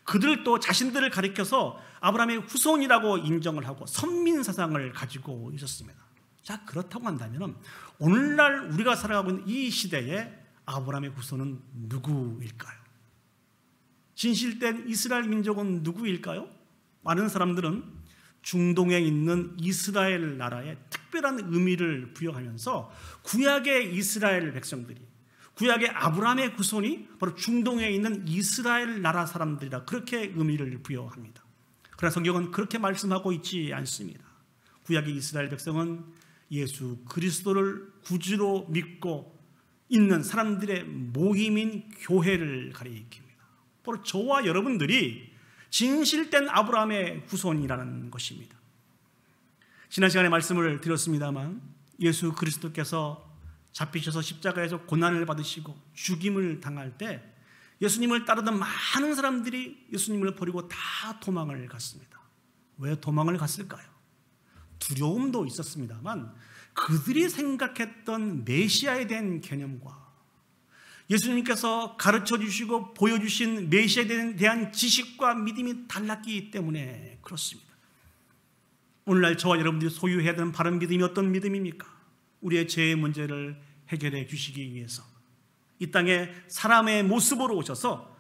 그들도 자신들을 가리켜서 아브라함의 후손이라고 인정을 하고 선민 사상을 가지고 있었습니다. 자, 그렇다고 한다면 오늘날 우리가 살아가고 있는 이 시대에 아브라함의 후손은 누구일까요? 진실된 이스라엘 민족은 누구일까요? 많은 사람들은 중동에 있는 이스라엘 나라에 특별한 의미를 부여하면서 구약의 이스라엘 백성들이, 구약의 아브라함의 후손이 바로 중동에 있는 이스라엘 나라 사람들이라 그렇게 의미를 부여합니다. 그러나 성경은 그렇게 말씀하고 있지 않습니다. 구약의 이스라엘 백성은 예수 그리스도를 구주로 믿고 있는 사람들의 모임인 교회를 가리킵니다. 바로 저와 여러분들이 진실된 아브라함의 후손이라는 것입니다. 지난 시간에 말씀을 드렸습니다만 예수 그리스도께서 잡히셔서 십자가에서 고난을 받으시고 죽임을 당할 때 예수님을 따르던 많은 사람들이 예수님을 버리고 다 도망을 갔습니다. 왜 도망을 갔을까요? 두려움도 있었습니다만 그들이 생각했던 메시아에 대한 개념과 예수님께서 가르쳐 주시고 보여주신 메시아에 대한 지식과 믿음이 달랐기 때문에 그렇습니다. 오늘날 저와 여러분들이 소유해야 되는 바른 믿음이 어떤 믿음입니까? 우리의 죄의 문제를 해결해 주시기 위해서 이 땅에 사람의 모습으로 오셔서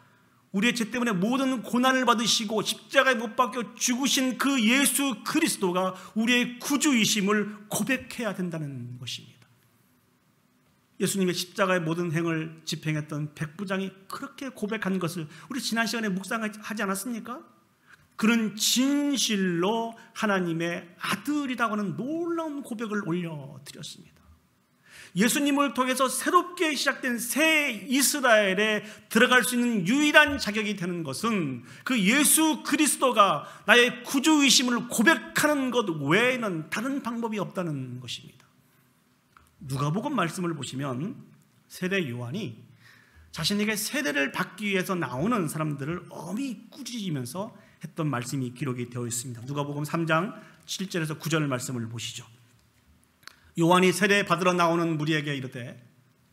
우리의 죄 때문에 모든 고난을 받으시고 십자가에 못 박혀 죽으신 그 예수 그리스도가 우리의 구주이심을 고백해야 된다는 것입니다. 예수님의 십자가의 모든 행을 집행했던 백부장이 그렇게 고백한 것을 우리 지난 시간에 묵상하지 않았습니까? 그는 진실로 하나님의 아들이라고 하는 놀라운 고백을 올려드렸습니다. 예수님을 통해서 새롭게 시작된 새 이스라엘에 들어갈 수 있는 유일한 자격이 되는 것은 그 예수 그리스도가 나의 구주이심을 고백하는 것 외에는 다른 방법이 없다는 것입니다. 누가복음 말씀을 보시면 세례 요한이 자신에게 세례를 받기 위해서 나오는 사람들을 엄히 꾸짖으면서 했던 말씀이 기록이 되어 있습니다. 누가복음 3장 7절에서 9절 말씀을 보시죠. 요한이 세례 받으러 나오는 무리에게 이르되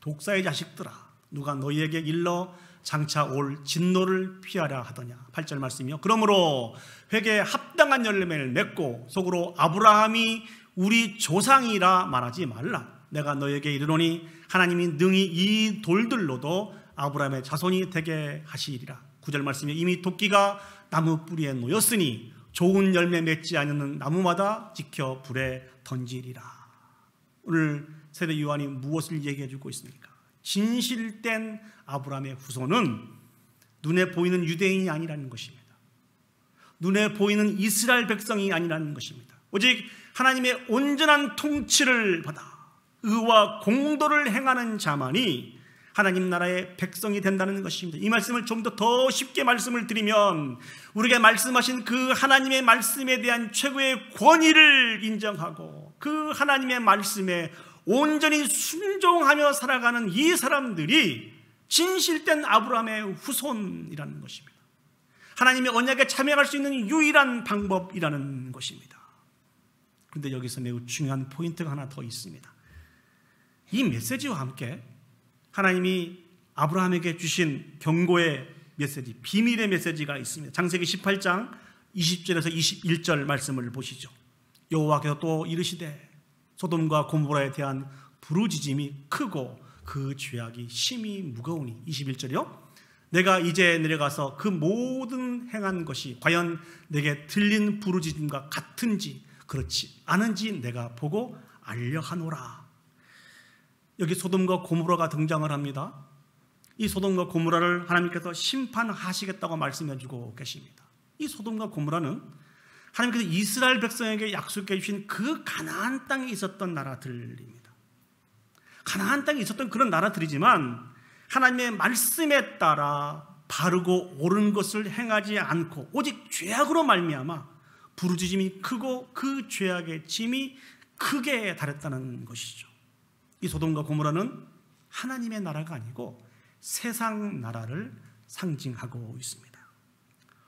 독사의 자식들아 누가 너희에게 일러 장차 올 진노를 피하라 하더냐. 8절 말씀이요. 그러므로 회개에 합당한 열매를 맺고 속으로 아브라함이 우리 조상이라 말하지 말라. 내가 너에게 이르노니 하나님이 능히 이 돌들로도 아브라함의 자손이 되게 하시리라. 9절 말씀에 이미 도끼가 나무 뿌리에 놓였으니 좋은 열매 맺지 않는 나무마다 지켜 불에 던지리라. 오늘 세례 요한이 무엇을 얘기해 주고 있습니까? 진실된 아브라함의 후손은 눈에 보이는 유대인이 아니라는 것입니다. 눈에 보이는 이스라엘 백성이 아니라는 것입니다. 오직 하나님의 온전한 통치를 받아 의와 공도를 행하는 자만이 하나님 나라의 백성이 된다는 것입니다. 이 말씀을 좀 더 쉽게 말씀을 드리면 우리에게 말씀하신 그 하나님의 말씀에 대한 최고의 권위를 인정하고 그 하나님의 말씀에 온전히 순종하며 살아가는 이 사람들이 진실된 아브라함의 후손이라는 것입니다. 하나님의 언약에 참여할 수 있는 유일한 방법이라는 것입니다. 그런데 여기서 매우 중요한 포인트가 하나 더 있습니다. 이 메시지와 함께 하나님이 아브라함에게 주신 경고의 메시지, 비밀의 메시지가 있습니다. 창세기 18장 20절에서 21절 말씀을 보시죠. 여호와께서 또 이르시되 소돔과 고모라에 대한 부르짖음이 크고 그 죄악이 심히 무거우니. 21절이요. 내가 이제 내려가서 그 모든 행한 것이 과연 내게 들린 부르짖음과 같은지 그렇지 않은지 내가 보고 알려 하노라. 여기 소돔과 고모라가 등장을 합니다. 이 소돔과 고모라를 하나님께서 심판하시겠다고 말씀해 주고 계십니다. 이 소돔과 고모라는 하나님께서 이스라엘 백성에게 약속해 주신 그 가나안 땅에 있었던 나라들입니다. 가나안 땅에 있었던 그런 나라들이지만 하나님의 말씀에 따라 바르고 옳은 것을 행하지 않고 오직 죄악으로 말미암아 부르짖음이 크고 그 죄악의 짐이 크게 달했다는 것이죠. 이 소돔과 고모라는 하나님의 나라가 아니고 세상 나라를 상징하고 있습니다.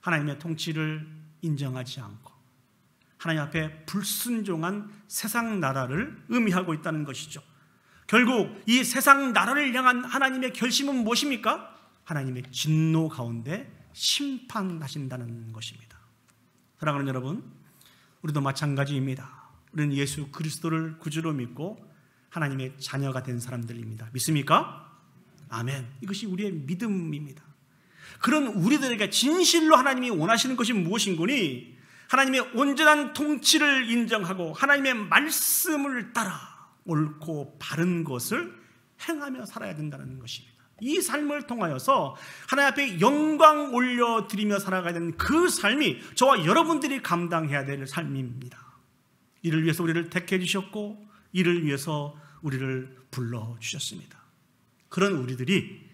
하나님의 통치를 인정하지 않고 하나님 앞에 불순종한 세상 나라를 의미하고 있다는 것이죠. 결국 이 세상 나라를 향한 하나님의 결심은 무엇입니까? 하나님의 진노 가운데 심판하신다는 것입니다. 사랑하는 여러분, 우리도 마찬가지입니다. 우리는 예수 그리스도를 구주로 믿고 하나님의 자녀가 된 사람들입니다. 믿습니까? 아멘. 이것이 우리의 믿음입니다. 그런 우리들에게 진실로 하나님이 원하시는 것이 무엇인고니 하나님의 온전한 통치를 인정하고 하나님의 말씀을 따라 옳고 바른 것을 행하며 살아야 된다는 것입니다. 이 삶을 통하여서 하나님 앞에 영광 올려드리며 살아가야 되는 그 삶이 저와 여러분들이 감당해야 될 삶입니다. 이를 위해서 우리를 택해 주셨고 이를 위해서 우리를 불러주셨습니다. 그런 우리들이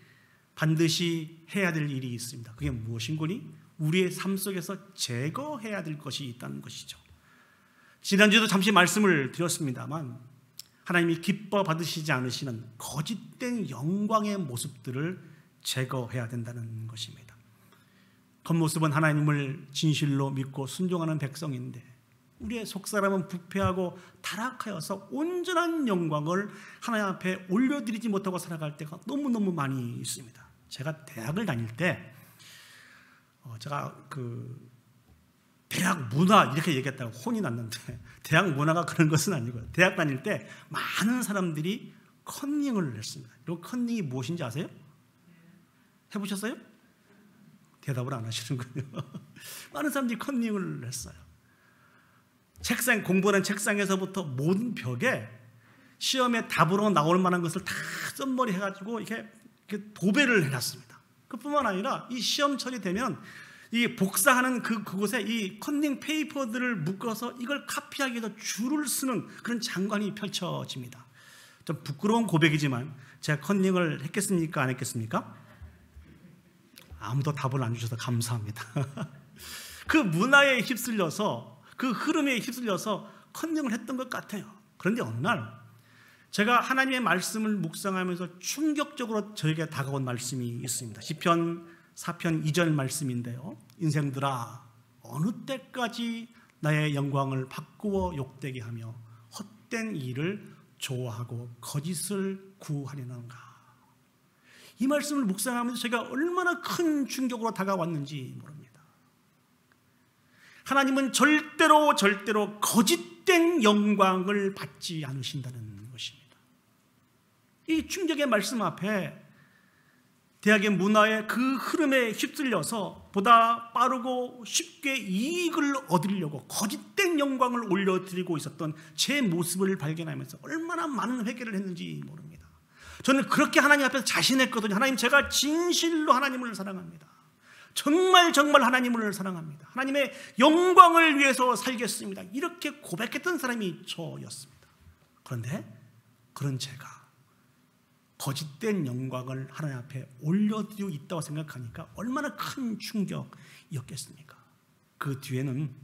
반드시 해야 될 일이 있습니다. 그게 무엇인고니? 우리의 삶 속에서 제거해야 될 것이 있다는 것이죠. 지난주에도 잠시 말씀을 드렸습니다만 하나님이 기뻐 받으시지 않으시는 거짓된 영광의 모습들을 제거해야 된다는 것입니다. 겉모습은 하나님을 진실로 믿고 순종하는 백성인데 우리의 속사람은 부패하고 타락하여서 온전한 영광을 하나님 앞에 올려드리지 못하고 살아갈 때가 너무너무 많이 있습니다. 제가 대학을 다닐 때 제가 대학 문화 이렇게 얘기했다고 혼이 났는데 대학 문화가 그런 것은 아니고요. 대학 다닐 때 많은 사람들이 컨닝을 했습니다. 그리고 컨닝이 무엇인지 아세요? 해보셨어요? 대답을 안 하시는군요. 많은 사람들이 컨닝을 했어요. 책상, 공부하는 책상에서부터 모든 벽에 시험에 답으로 나올 만한 것을 다 썸머리 해가지고 이렇게 도배를 해놨습니다. 그뿐만 아니라 이 시험 처리되면 이 복사하는 그곳에 이 컨닝 페이퍼들을 묶어서 이걸 카피하기 위해서 줄을 쓰는 그런 장관이 펼쳐집니다. 좀 부끄러운 고백이지만 제가 컨닝을 했겠습니까? 안 했겠습니까? 아무도 답을 안 주셔서 감사합니다. 그 문화에 휩쓸려서 그 흐름에 휩쓸려서 컨닝을 했던 것 같아요. 그런데 어느 날 제가 하나님의 말씀을 묵상하면서 충격적으로 저에게 다가온 말씀이 있습니다. 시편 4편 2절 말씀인데요. 인생들아 어느 때까지 나의 영광을 바꾸어 욕되게 하며 헛된 일을 좋아하고 거짓을 구하려는가. 이 말씀을 묵상하면서 제가 얼마나 큰 충격으로 다가왔는지 모릅니다. 하나님은 절대로 거짓된 영광을 받지 않으신다는 것입니다. 이 충격의 말씀 앞에 대학의 문화의 그 흐름에 휩쓸려서 보다 빠르고 쉽게 이익을 얻으려고 거짓된 영광을 올려드리고 있었던 제 모습을 발견하면서 얼마나 많은 회개를 했는지 모릅니다. 저는 그렇게 하나님 앞에서 자신했거든요. 하나님, 제가 진실로 하나님을 사랑합니다. 정말 하나님을 사랑합니다. 하나님의 영광을 위해서 살겠습니다. 이렇게 고백했던 사람이 저였습니다. 그런데 그런 제가 거짓된 영광을 하나님 앞에 올려드리고 있다고 생각하니까 얼마나 큰 충격이었겠습니까? 그 뒤로는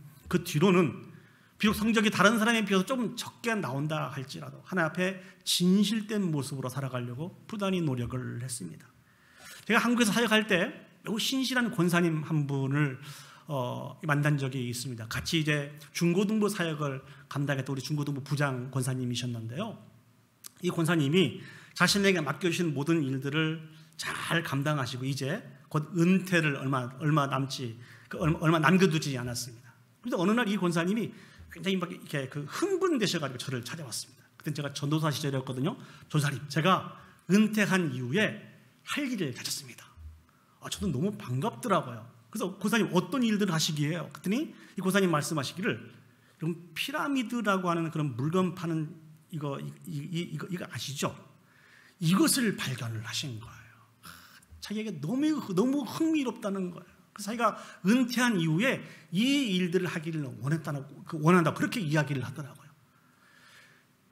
비록 성적이 다른 사람에 비해서 좀 적게 나온다 할지라도 하나님 앞에 진실된 모습으로 살아가려고 부단히 노력을 했습니다. 제가 한국에서 사역할 때 매우 신실한 권사님 한 분을 만난 적이 있습니다. 같이 이제 중고등부 사역을 감당했던 우리 중고등부 부장 권사님이셨는데요. 이 권사님이 자신에게 맡겨주신 모든 일들을 잘 감당하시고 이제 곧 은퇴를 얼마 남겨두지 않았습니다. 그런데 어느 날 이 권사님이 굉장히 막 이렇게 흥분되셔가지고 저를 찾아왔습니다. 그때 제가 전도사 시절이었거든요. 전사님, 제가 은퇴한 이후에 할 일을 가졌습니다. 저도 너무 반갑더라고요. 그래서 고사님 어떤 일들을 하시기에요? 그랬더니 이 고사님 말씀하시기를 이런 피라미드라고 하는 그런 물건 파는 이거 아시죠? 이것을 발견을 하신 거예요. 자기에게 너무 흥미롭다는 거예요. 그래서 자기가 은퇴한 이후에 이 일들을 하기를 원한다고 그렇게 이야기를 하더라고요.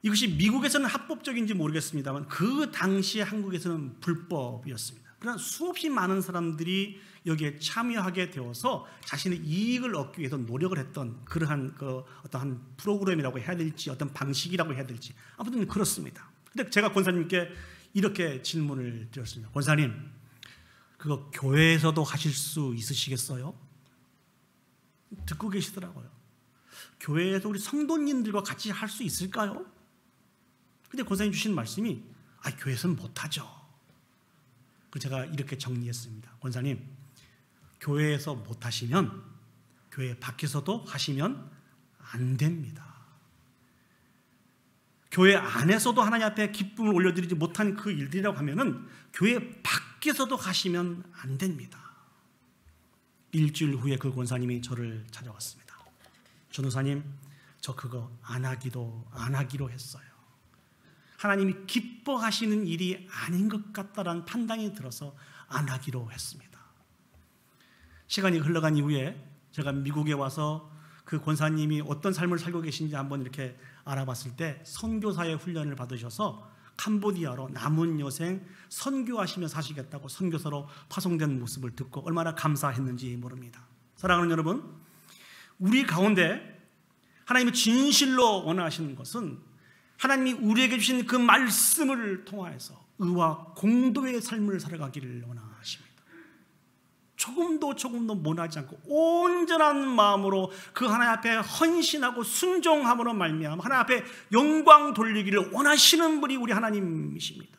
이것이 미국에서는 합법적인지 모르겠습니다만 그 당시에 한국에서는 불법이었습니다. 그러나 수없이 많은 사람들이 여기에 참여하게 되어서 자신의 이익을 얻기 위해서 노력을 했던 그러한 어떠한 프로그램이라고 해야 될지 어떤 방식이라고 해야 될지 아무튼 그렇습니다. 근데 제가 권사님께 이렇게 질문을 드렸습니다. 권사님, 그거 교회에서도 하실 수 있으시겠어요? 듣고 계시더라고요. 교회에서 우리 성도님들과 같이 할 수 있을까요? 근데 권사님 주신 말씀이 교회에서는 못하죠. 그래서 제가 이렇게 정리했습니다. 권사님, 교회에서 못하시면 교회 밖에서도 하시면 안 됩니다. 교회 안에서도 하나님 앞에 기쁨을 올려드리지 못한 그 일들이라고 하면은 교회 밖에서도 하시면 안 됩니다. 일주일 후에 그 권사님이 저를 찾아왔습니다. 전도사님, 저 그거 안 하기로 했어요. 하나님이 기뻐하시는 일이 아닌 것 같다라는 판단이 들어서 안 하기로 했습니다. 시간이 흘러간 이후에 제가 미국에 와서 그 권사님이 어떤 삶을 살고 계신지 한번 이렇게 알아봤을 때 선교사의 훈련을 받으셔서 캄보디아로 남은 여생 선교하시며 사시겠다고 선교사로 파송된 모습을 듣고 얼마나 감사했는지 모릅니다. 사랑하는 여러분, 우리 가운데 하나님이 진실로 원하시는 것은 하나님이 우리에게 주신 그 말씀을 통하여서 의와 공도의 삶을 살아가기를 원하십니다. 조금도 모나지 않고 온전한 마음으로 그 하나님 앞에 헌신하고 순종함으로 말미암아 하나님 앞에 영광 돌리기를 원하시는 분이 우리 하나님이십니다.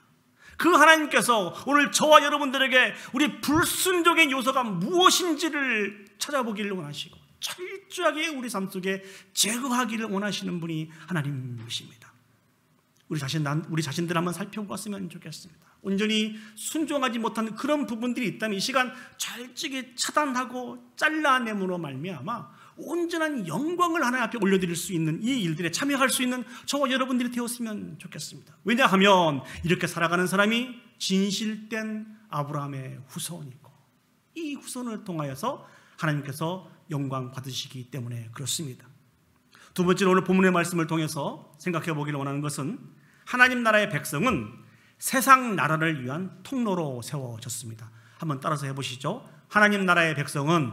그 하나님께서 오늘 저와 여러분들에게 우리 불순종의 요소가 무엇인지를 찾아보기를 원하시고 철저하게 우리 삶 속에 제거하기를 원하시는 분이 하나님이십니다. 우리 자신들 한번 살펴보았으면 좋겠습니다. 온전히 순종하지 못한 그런 부분들이 있다면 이 시간 철저히 차단하고 잘라내므로 말미암아 온전한 영광을 하나님 앞에 올려드릴 수 있는 이 일들에 참여할 수 있는 저와 여러분들이 되었으면 좋겠습니다. 왜냐하면 이렇게 살아가는 사람이 진실된 아브라함의 후손이고 이 후손을 통하여서 하나님께서 영광 받으시기 때문에 그렇습니다. 두 번째로 오늘 본문의 말씀을 통해서 생각해 보기를 원하는 것은 하나님 나라의 백성은 세상 나라를 위한 통로로 세워졌습니다. 한번 따라서 해보시죠. 하나님 나라의 백성은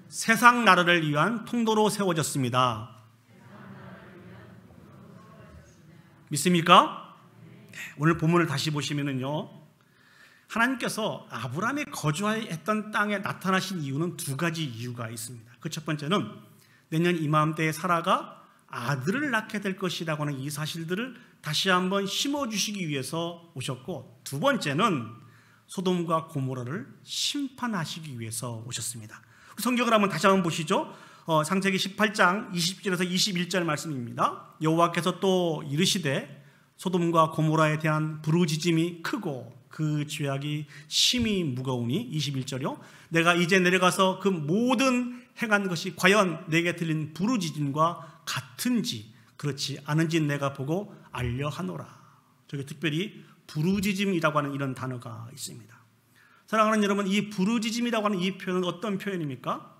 세상 나라를 위한 통로로 세워졌습니다. 믿습니까? 네, 오늘 본문을 다시 보시면은요, 하나님께서 아브라함이 거주했던 땅에 나타나신 이유는 두 가지 이유가 있습니다. 그 첫 번째는 내년 이맘때에 사라가 아들을 낳게 될 것이라고 하는 이 사실들을 다시 한번 심어주시기 위해서 오셨고, 두 번째는 소돔과 고모라를 심판하시기 위해서 오셨습니다. 성경을 한번 다시 한번 보시죠. 창세기 18장 20절에서 21절 말씀입니다. 여호와께서 또 이르시되 소돔과 고모라에 대한 부르짖음이 크고 그 죄악이 심히 무거우니 21절이요. 내가 이제 내려가서 그 모든 행한 것이 과연 내게 들린 부르짖음과 같은지 그렇지 않은지 내가 보고 알려하노라. 저기 특별히 부르짖음이라고 하는 이런 단어가 있습니다. 사랑하는 여러분, 이 부르짖음이라고 하는 이 표현은 어떤 표현입니까?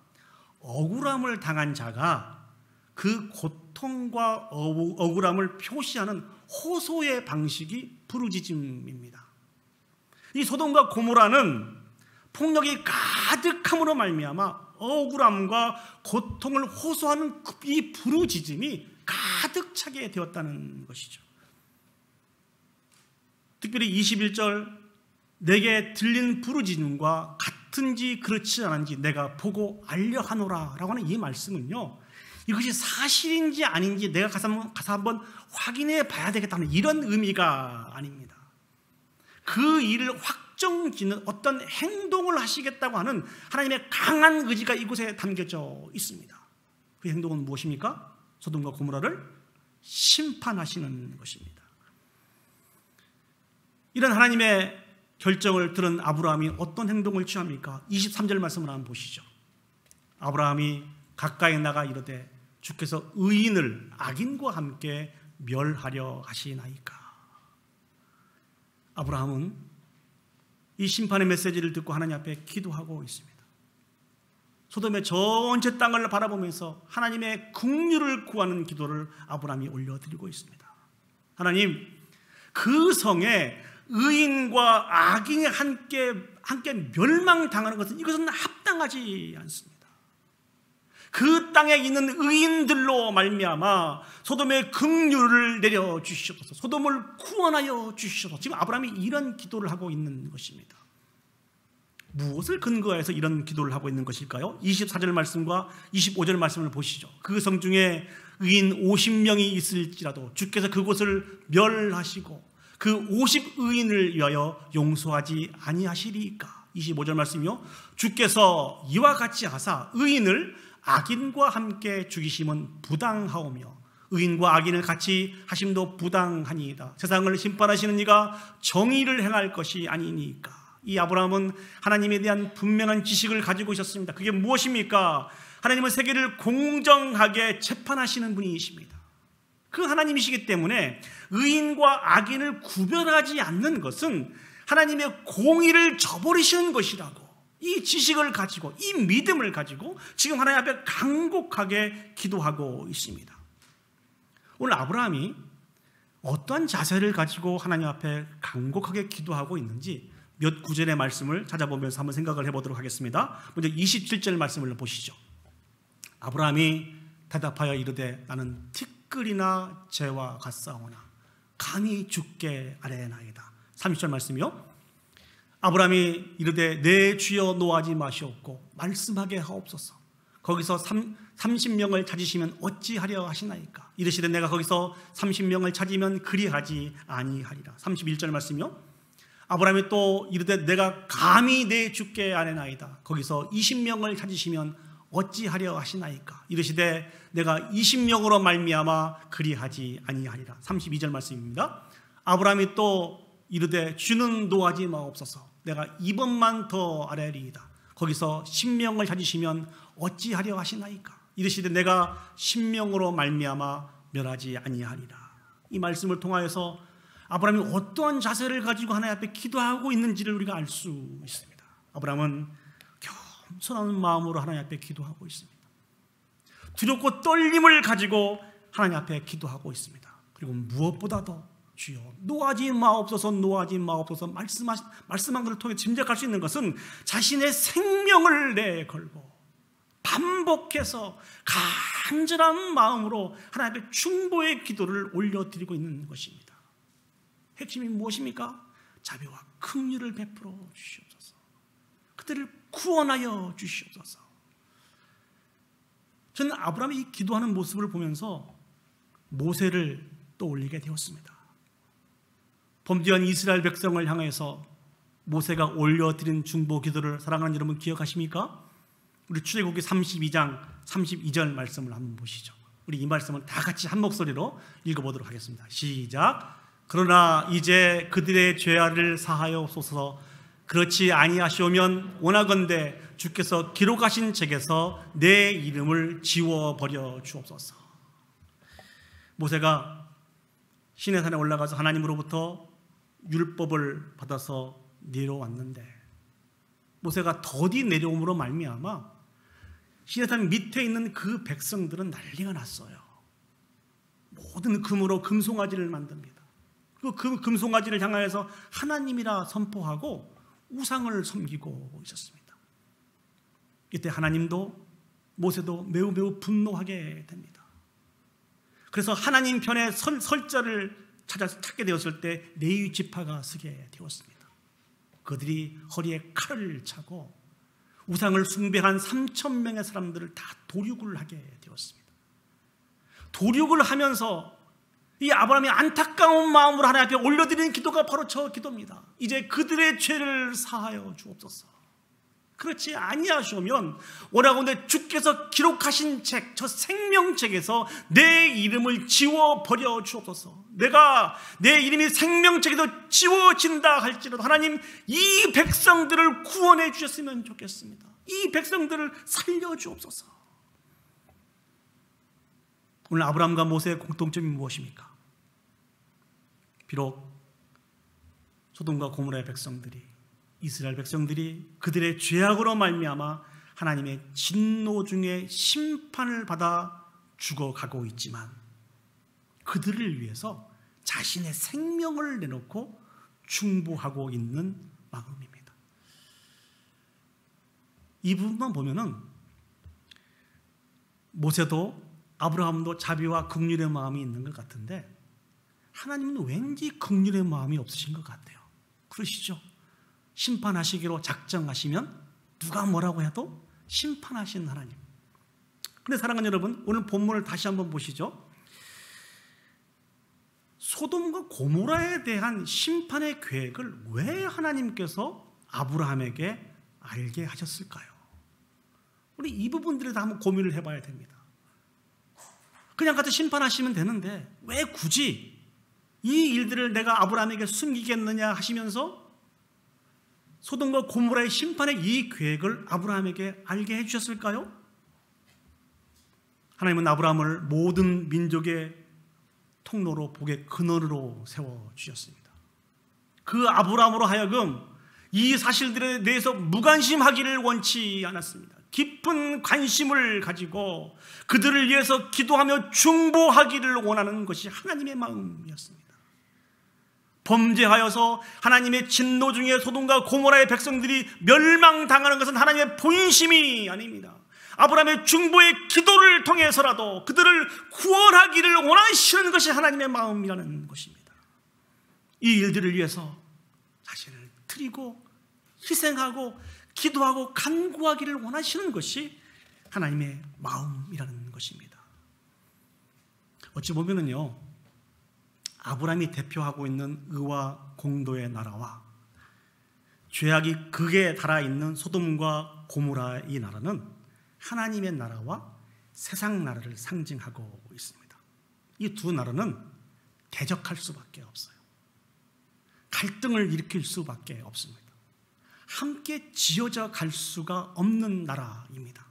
억울함을 당한 자가 그 고통과 억울함을 표시하는 호소의 방식이 부르짖음입니다. 이 소돔과 고모라는 폭력이 가득함으로 말미암아 억울함과 고통을 호소하는 이 부르짖음이 가득 차게 되었다는 것이죠. 특별히 21절 내게 들린 부르짖음과 같은지 그렇지 않은지 내가 보고 알려하노라 라고 하는 이 말씀은요, 이것이 사실인지 아닌지 내가 가서 한번 확인해 봐야 되겠다는 이런 의미가 아닙니다. 그 일을 확정짓는 어떤 행동을 하시겠다고 하는 하나님의 강한 의지가 이곳에 담겨져 있습니다. 그 행동은 무엇입니까? 소돔과 고모라를 심판하시는 것입니다. 이런 하나님의 결정을 들은 아브라함이 어떤 행동을 취합니까? 23절 말씀을 한번 보시죠. 아브라함이 가까이 나가 이르되 주께서 의인을 악인과 함께 멸하려 하시나이까. 아브라함은 이 심판의 메시지를 듣고 하나님 앞에 기도하고 있습니다. 소돔의 전체 땅을 바라보면서 하나님의 긍휼을 구하는 기도를 아브라함이 올려드리고 있습니다. 하나님, 그 성에 의인과 악인이 함께 멸망당하는 것은 이것은 합당하지 않습니다. 그 땅에 있는 의인들로 말미암아 소돔의 긍휼을 내려 주시옵소서, 소돔을 구원하여 주시옵소서. 지금 아브라함이 이런 기도를 하고 있는 것입니다. 무엇을 근거해서 이런 기도를 하고 있는 것일까요? 24절 말씀과 25절 말씀을 보시죠. 그 성 중에 의인 50명이 있을지라도 주께서 그곳을 멸하시고 그 50의인을 위하여 용서하지 아니하시리이까. 25절 말씀이요, 주께서 이와 같이 하사 의인을 악인과 함께 죽이심은 부당하오며 의인과 악인을 같이 하심도 부당하니이다. 세상을 심판하시는 이가 정의를 행할 것이 아니니까. 이 아브라함은 하나님에 대한 분명한 지식을 가지고 있었습니다. 그게 무엇입니까? 하나님은 세계를 공정하게 재판하시는 분이십니다. 그 하나님이시기 때문에 의인과 악인을 구별하지 않는 것은 하나님의 공의를 저버리시는 것이라고, 이 지식을 가지고, 이 믿음을 가지고 지금 하나님 앞에 간곡하게 기도하고 있습니다. 오늘 아브라함이 어떠한 자세를 가지고 하나님 앞에 간곡하게 기도하고 있는지 몇 구절의 말씀을 찾아보면서 한번 생각을 해보도록 하겠습니다. 먼저 27절 말씀을 보시죠. 아브라함이 대답하여 이르되 나는 티끌이나 재와 같사오나 감히 주께 아뢰나이다. 30절 말씀이요, 아브라함이 이르되 내 주여 노하지 마시옵고 말씀하게 하옵소서. 거기서 30명을 찾으시면 어찌하려 하시나이까. 이르시되 내가 거기서 30명을 찾으면 그리하지 아니하리라. 31절 말씀이요, 아브라함이 또 이르되 내가 감히 내 주께 아뢰나이다. 거기서 20명을 찾으시면 어찌하려 하시나이까. 이르시되 내가 20명으로 말미암아 그리하지 아니하리라. 32절 말씀입니다. 아브라함이 또 이르되 주는 노하지 마옵소서. 내가 이번만 더 아뢰리이다. 거기서 10명을 찾으시면 어찌하려 하시나이까. 이르시되 내가 10명으로 말미암아 멸하지 아니하리라. 이 말씀을 통하여서 아브라함이 어떠한 자세를 가지고 하나님 앞에 기도하고 있는지를 우리가 알 수 있습니다. 아브라함은 겸손한 마음으로 하나님 앞에 기도하고 있습니다. 두렵고 떨림을 가지고 하나님 앞에 기도하고 있습니다. 그리고 무엇보다도 주여 노하지 마옵소서, 노하지 마옵소서 말씀한 것을 통해 짐작할 수 있는 것은 자신의 생명을 내걸고 반복해서 간절한 마음으로 하나님 앞에 중보의 기도를 올려드리고 있는 것입니다. 핵심이 무엇입니까? 자비와 긍휼을 베풀어 주시옵소서. 그들을 구원하여 주시옵소서. 저는 아브라함이 이 기도하는 모습을 보면서 모세를 떠올리게 되었습니다. 범죄한 이스라엘 백성을 향해서 모세가 올려드린 중보 기도를 사랑하는 여러분 기억하십니까? 우리 출애굽기 32장 32절 말씀을 한번 보시죠. 우리 이 말씀을 다 같이 한 목소리로 읽어보도록 하겠습니다. 시작. 그러나 이제 그들의 죄악을 사하여옵소서. 그렇지 아니하시오면 원하건대 주께서 기록하신 책에서 내 이름을 지워버려 주옵소서. 모세가 시내산에 올라가서 하나님으로부터 율법을 받아서 내려왔는데 모세가 더디 내려옴으로 말미암아 시내산 밑에 있는 그 백성들은 난리가 났어요. 모든 금으로 금송아지를 만듭니다. 그 금송아지를 향하여서 하나님이라 선포하고 우상을 섬기고 있었습니다. 이때 하나님도 모세도 매우 분노하게 됩니다. 그래서 하나님 편에 설 자를 찾게 되었을 때 레위 지파가 서게 되었습니다. 그들이 허리에 칼을 차고 우상을 숭배한 3,000명의 사람들을 다 도륙을 하게 되었습니다. 도륙을 하면서 이 아브라함이 안타까운 마음으로 하나님 앞에 올려드리는 기도가 바로 저 기도입니다. 이제 그들의 죄를 사하여 주옵소서. 그렇지 아니하시오면 오라건대 주께서 기록하신 책, 저 생명책에서 내 이름을 지워버려 주옵소서. 내가 내 이름이 생명책에도 지워진다 할지라도 하나님 이 백성들을 구원해 주셨으면 좋겠습니다. 이 백성들을 살려주옵소서. 오늘 아브라함과 모세의 공통점이 무엇입니까? 비록 소돔과 고모라의 백성들이, 이스라엘 백성들이 그들의 죄악으로 말미암아 하나님의 진노 중에 심판을 받아 죽어가고 있지만 그들을 위해서 자신의 생명을 내놓고 중보하고 있는 마음입니다. 이 부분만 보면은 모세도 아브라함도 자비와 긍휼의 마음이 있는 것 같은데 하나님은 왠지 긍휼의 마음이 없으신 것 같아요. 그러시죠? 심판하시기로 작정하시면 누가 뭐라고 해도 심판하시는 하나님. 그런데 사랑하는 여러분, 오늘 본문을 다시 한번 보시죠. 소돔과 고모라에 대한 심판의 계획을 왜 하나님께서 아브라함에게 알게 하셨을까요? 우리 이 부분들에 대해서 한번 고민을 해봐야 됩니다. 그냥 가서 심판하시면 되는데 왜 굳이 이 일들을 내가 아브라함에게 숨기겠느냐 하시면서 소돔과 고모라의 심판의 이 계획을 아브라함에게 알게 해주셨을까요? 하나님은 아브라함을 모든 민족의 통로로 복의 근원으로 세워주셨습니다. 그 아브라함으로 하여금 이 사실들에 대해서 무관심하기를 원치 않았습니다. 깊은 관심을 가지고 그들을 위해서 기도하며 중보하기를 원하는 것이 하나님의 마음이었습니다. 범죄하여서 하나님의 진노 중에 소돔과 고모라의 백성들이 멸망당하는 것은 하나님의 본심이 아닙니다. 아브라함의 중보의 기도를 통해서라도 그들을 구원하기를 원하시는 것이 하나님의 마음이라는 것입니다. 이 일들을 위해서 자신을 드리고 희생하고 기도하고 간구하기를 원하시는 것이 하나님의 마음이라는 것입니다. 어찌 보면은요, 아브라함이 대표하고 있는 의와 공도의 나라와 죄악이 극에 달아있는 소돔과 고모라 이 나라는 하나님의 나라와 세상 나라를 상징하고 있습니다. 이 두 나라는 대적할 수밖에 없어요. 갈등을 일으킬 수밖에 없습니다. 함께 지어져 갈 수가 없는 나라입니다.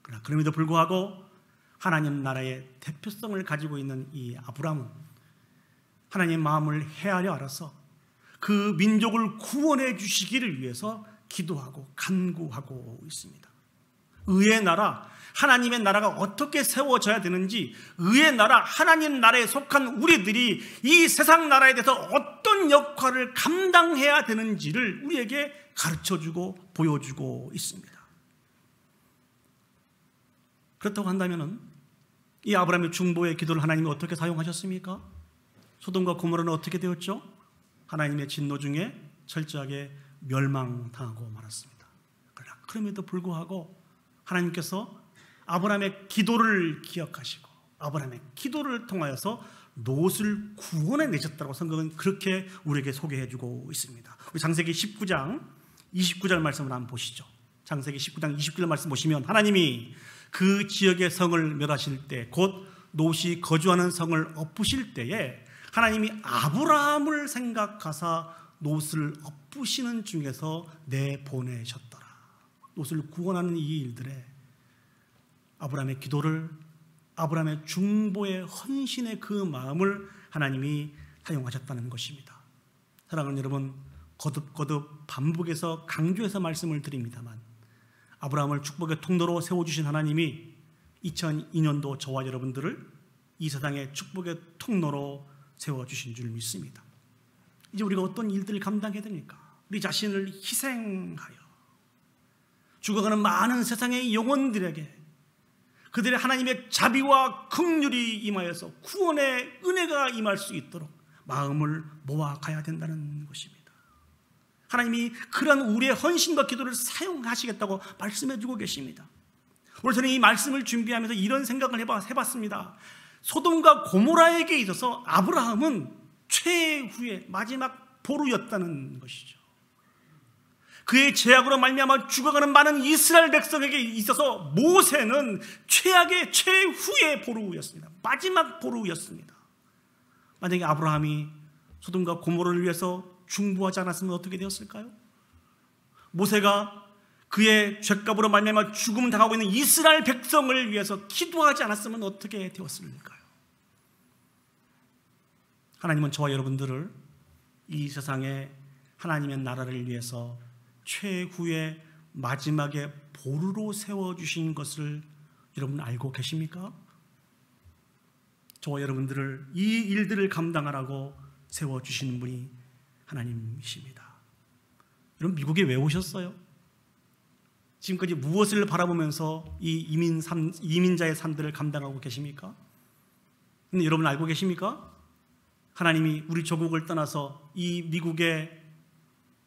그러나 그럼에도 불구하고 하나님 나라의 대표성을 가지고 있는 이 아브라함은 하나님의 마음을 헤아려 알아서 그 민족을 구원해 주시기를 위해서 기도하고 간구하고 있습니다. 의의 나라, 하나님의 나라가 어떻게 세워져야 되는지, 의의 나라, 하나님 나라에 속한 우리들이 이 세상 나라에 대해서 어떤 역할을 감당해야 되는지를 우리에게 가르쳐주고 보여주고 있습니다. 그렇다고 한다면 이 아브라함의 중보의 기도를 하나님이 어떻게 사용하셨습니까? 소돔과 고모라는 어떻게 되었죠? 하나님의 진노 중에 철저하게 멸망당하고 말았습니다. 그러나 그럼에도 불구하고 하나님께서 아브라함의 기도를 기억하시고 아브라함의 기도를 통하여서 롯을 구원해 내셨다고 성경은 그렇게 우리에게 소개해주고 있습니다. 우리 창세기 19장 29절 말씀을 한번 보시죠. 창세기 19장 29절 말씀 보시면 하나님이 그 지역의 성을 멸하실 때, 곧 롯이 거주하는 성을 엎으실 때에 하나님이 아브라함을 생각하사 롯을 엎으시는 중에서 내보내셨더라. 롯을 구원하는 이 일들에 아브라함의 기도를, 아브라함의 중보의 헌신의 그 마음을 하나님이 사용하셨다는 것입니다. 사랑하는 여러분, 거듭거듭 반복해서 강조해서 말씀을 드립니다만 아브라함을 축복의 통로로 세워주신 하나님이 2002년도 저와 여러분들을 이 세상의 축복의 통로로 세워주신 줄 믿습니다. 이제 우리가 어떤 일들을 감당해야 됩니까? 우리 자신을 희생하여 죽어가는 많은 세상의 영혼들에게 그들의 하나님의 자비와 긍휼이 임하여서 구원의 은혜가 임할 수 있도록 마음을 모아가야 된다는 것입니다. 하나님이 그런 우리의 헌신과 기도를 사용하시겠다고 말씀해주고 계십니다. 오늘 저는 이 말씀을 준비하면서 이런 생각을 해봤습니다. 소돔과 고모라에게 있어서 아브라함은 최후의 마지막 보루였다는 것이죠. 그의 죄악으로 말미암아 죽어가는 많은 이스라엘 백성에게 있어서 모세는 최악의 최후의 보루였습니다. 마지막 보루였습니다. 만약에 아브라함이 소돔과 고모라를 위해서 중보하지 않았으면 어떻게 되었을까요? 모세가 그의 죄값으로 말미암아 죽음을 당하고 있는 이스라엘 백성을 위해서 기도하지 않았으면 어떻게 되었을까요? 하나님은 저와 여러분들을 이 세상에 하나님의 나라를 위해서 최후의 마지막에 보루로 세워주신 것을 여러분 알고 계십니까? 저와 여러분들을 이 일들을 감당하라고 세워주시는 분이 하나님이십니다. 여러분 미국에 왜 오셨어요? 지금까지 무엇을 바라보면서 이 이민자의 삶들을 감당하고 계십니까? 근데 여러분 알고 계십니까? 하나님이 우리 조국을 떠나서 이 미국에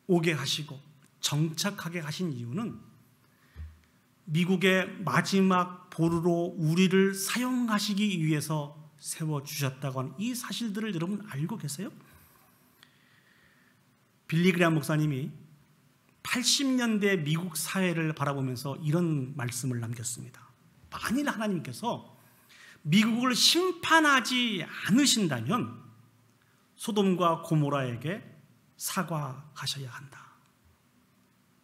오게 하시고 정착하게 하신 이유는 미국의 마지막 보루로 우리를 사용하시기 위해서 세워주셨다고 하는 이 사실들을 여러분 알고 계세요? 빌리 그레이엄 목사님이 80년대 미국 사회를 바라보면서 이런 말씀을 남겼습니다. 만일 하나님께서 미국을 심판하지 않으신다면 소돔과 고모라에게 사과하셔야 한다.